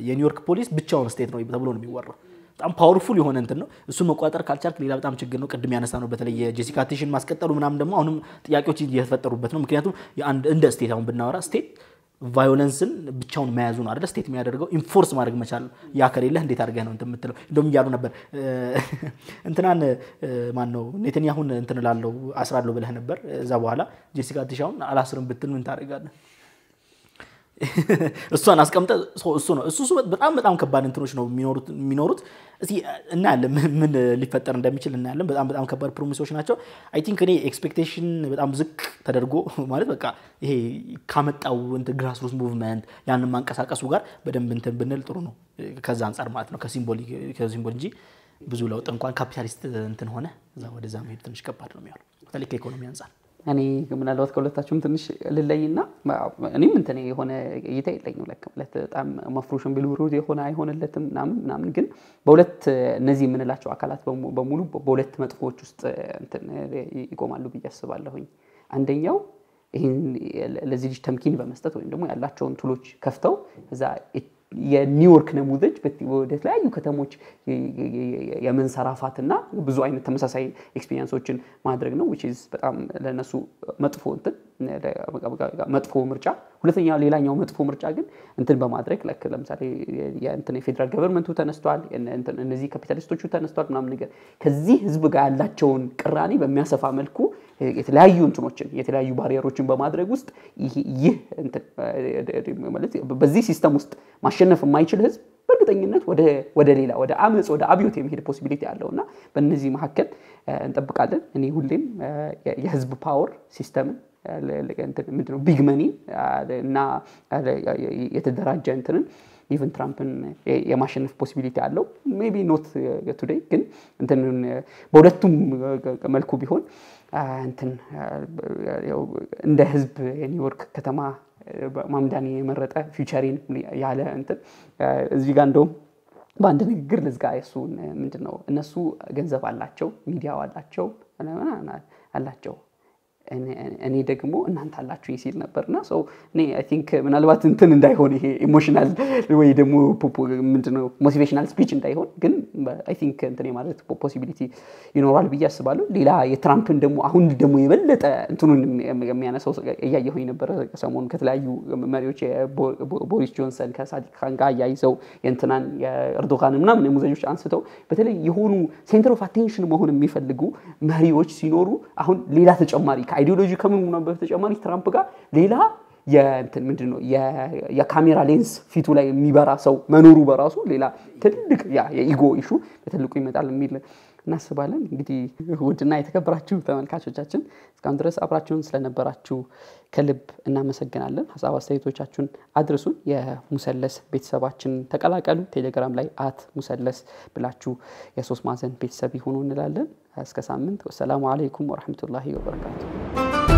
የኒውዮርክ ፖሊስ ብቻውን ስቴት ነው ተብሎ ነው የሚወራው በጣም ፓወርፉል የሆነ እንትን ነው እሱን መቆጣጠር ካልቻልክ ሌላ በጣም ችግር ነው ቅድም ያነሳ ነው በተለይ የጄሲካ ቴሽን ማስቀጠሉ ምናምን ደግሞ አሁንም ጥያቄዎች እየተፈጠሩበት ነው ምክንያቱም እንደ ስቴት አሁን ብናወራ ስቴት ቫዮለንስን ብቻውን መያዙ ነው አይደል ስቴት የሚያደርገው ኢንፎርስ ማድረግ መቻል ያ ከሌለ እንዴት አድርገህ ነው እንትን የምትለው እንደውም ያሉ ነበር እንትናን ማን ነው ኔታንያሁን እንትን ላለው አስራለሁ ብለህ ነበር እዛ በኋላ ጄሲካ ቴሻውን አላስርም ብትል ምን ታደርጋለህ እሷን አስቀምጠ እሱ በጣም ከባድ እንትኖች ነው የሚኖሩት እስኪ እናያለን ምን ሊፈጠር እንደሚችል እናያለን በጣም ከባድ ፕሮሚሶች ናቸው አይ ቲንክ እኔ ኤክስፔክቴሽን በጣም ዝቅ ተደርጎ ማለት በቃ ይሄ ካመጣው እንትን ግራስ ሩት ሙቭመንት ያንን ማንቀሳቀሱ ጋር በደንብ እንትን ብንል ጥሩ ነው ከዛ አንፃር ማለት ነው ከሲምቦል እንጂ ብዙ ለውጥ እንኳን ካፒታሊስት እንትን ሆነ እዛ ወደዛ መሄድ ትንሽ ከባድ ነው የሚሆነው በተለይ ከኢኮኖሚ አንፃር እኔ ምናልባት ከሁለታችሁም ትንሽ ልለይና እኔም እንትን የሆነ እይታ የለኝም በጣም መፍሩሽን ቢልውሩድ የሆነ አይሆንለትም ምናምን ግን በሁለት እነዚህ የምንላቸው አካላት በሙሉ በሁለት መጥፎች ውስጥ እንትን ይቆማሉ ብዬ አስባለሁኝ አንደኛው ይሄን ለዚህ ልጅ ተምኪን በመስጠት ወይም ደግሞ ያላቸውን ቱሎች ከፍተው እዛ የኒውዮርክ ነሙዘጅ ወደ ተለያዩ ከተሞች የመንሰራፋትና ብዙ አይነት ተመሳሳይ ኤክስፒሪየንሶችን ማድረግ ነው which is በጣም ለነሱ መጥፎ መጥፎ ምርጫ ሁለተኛው ሌላኛው መጥፎ ምርጫ ግን እንትን በማድረግ ለምሳሌ የእንትን የፌደራል ገቨርንመንቱ ተነስቷል እነዚህ ካፒታሊስቶቹ ተነስቷል ምናምን ነገር ከዚህ ህዝብ ጋር ያላቸውን ቅራኔ በሚያሰፋ መልኩ የተለያዩ እንትኖችን የተለያዩ ባሪየሮችን በማድረግ ውስጥ ይህ እንትን ማለት በዚህ ሲስተም ውስጥ ማሸነፍ የማይችል ህዝብ በእርግጠኝነት ወደ ሌላ ወደ አመጽ ወደ አብዮት የሚሄድ ፖሲቢሊቲ አለውና በእነዚህ መሐከል እንጠብቃለን እኔ ሁሌም የህዝብ ፓወር ሲስተም እንትን ምንድነው ቢግ መኒ እና የተደራጀ እንትንን ኢቭን ትራምፕን የማሸነፍ ፖሲቢሊቲ አለው ሜቢ ኖት ቱዴይ ግን እንትን በሁለቱም መልኩ ቢሆን እንትን እንደ ህዝብ የኒውዮርክ ከተማ ማምዳኒ የመረጠ ፊውቸሪን ያለ እንትን እዚህ ጋር እንደውም በአንድ ንግግር ለዝጋ እሱ ምንድነው እነሱ ገንዘብ አላቸው ሚዲያው አላቸው አላቸው እኔ ደግሞ እናንተ አላችሁኝ ሲል ነበርና ሶ እኔ አይ ቲንክ ምናልባት እንትን እንዳይሆን ይሄ ኢሞሽናል ወይ ደግሞ ምንድነው ሞቲቬሽናል ስፒች እንዳይሆን ግን አይ ቲንክ እንትን ማለት ፖሲቢሊቲ ይኖራል ብዬ አስባለሁ። ሌላ የትራምፕን ደግሞ አሁን ደግሞ የበለጠ እንትኑን የሚያነሳው እያየሁኝ ነበር ሰሞኑን ከተለያዩ መሪዎች ቦሪስ ጆንሰን ከሳዲቅ ካን ጋር ያይዘው የእንትናን የኤርዶጋን ምናምን ሙዘጆች አንስተው በተለይ የሆኑ ሴንተር ኦፍ አቴንሽን መሆን የሚፈልጉ መሪዎች ሲኖሩ አሁን ሌላ ተጨማሪ ከአይዲዮሎጂ ከምን በተጨማሪ ትራምፕ ጋር ሌላ የእንትን ምንድነው የካሜራ ሌንስ ፊቱ ላይ የሚበራ ሰው መኖሩ በራሱ ሌላ ትልቅ የኢጎ ኢሹ በትልቁ ይመጣል የሚል እናስባለን። እንግዲህ ውድና የተከበራችሁ ተመልካቾቻችን እስካሁን ድረስ አብራችሁን ስለነበራችሁ ከልብ እናመሰግናለን። ሐሳብ አስተያየቶቻችሁን አድርሱን። የሙሰለስ ቤተሰባችን ተቀላቀሉ። ቴሌግራም ላይ @ሙሰለስ ብላችሁ የሶስት ማዕዘን ቤተሰብ ይሁኑ እንላለን። እስከ ሳምንት ወሰላሙ አለይኩም ወራህመቱላሂ ወበረካቱ።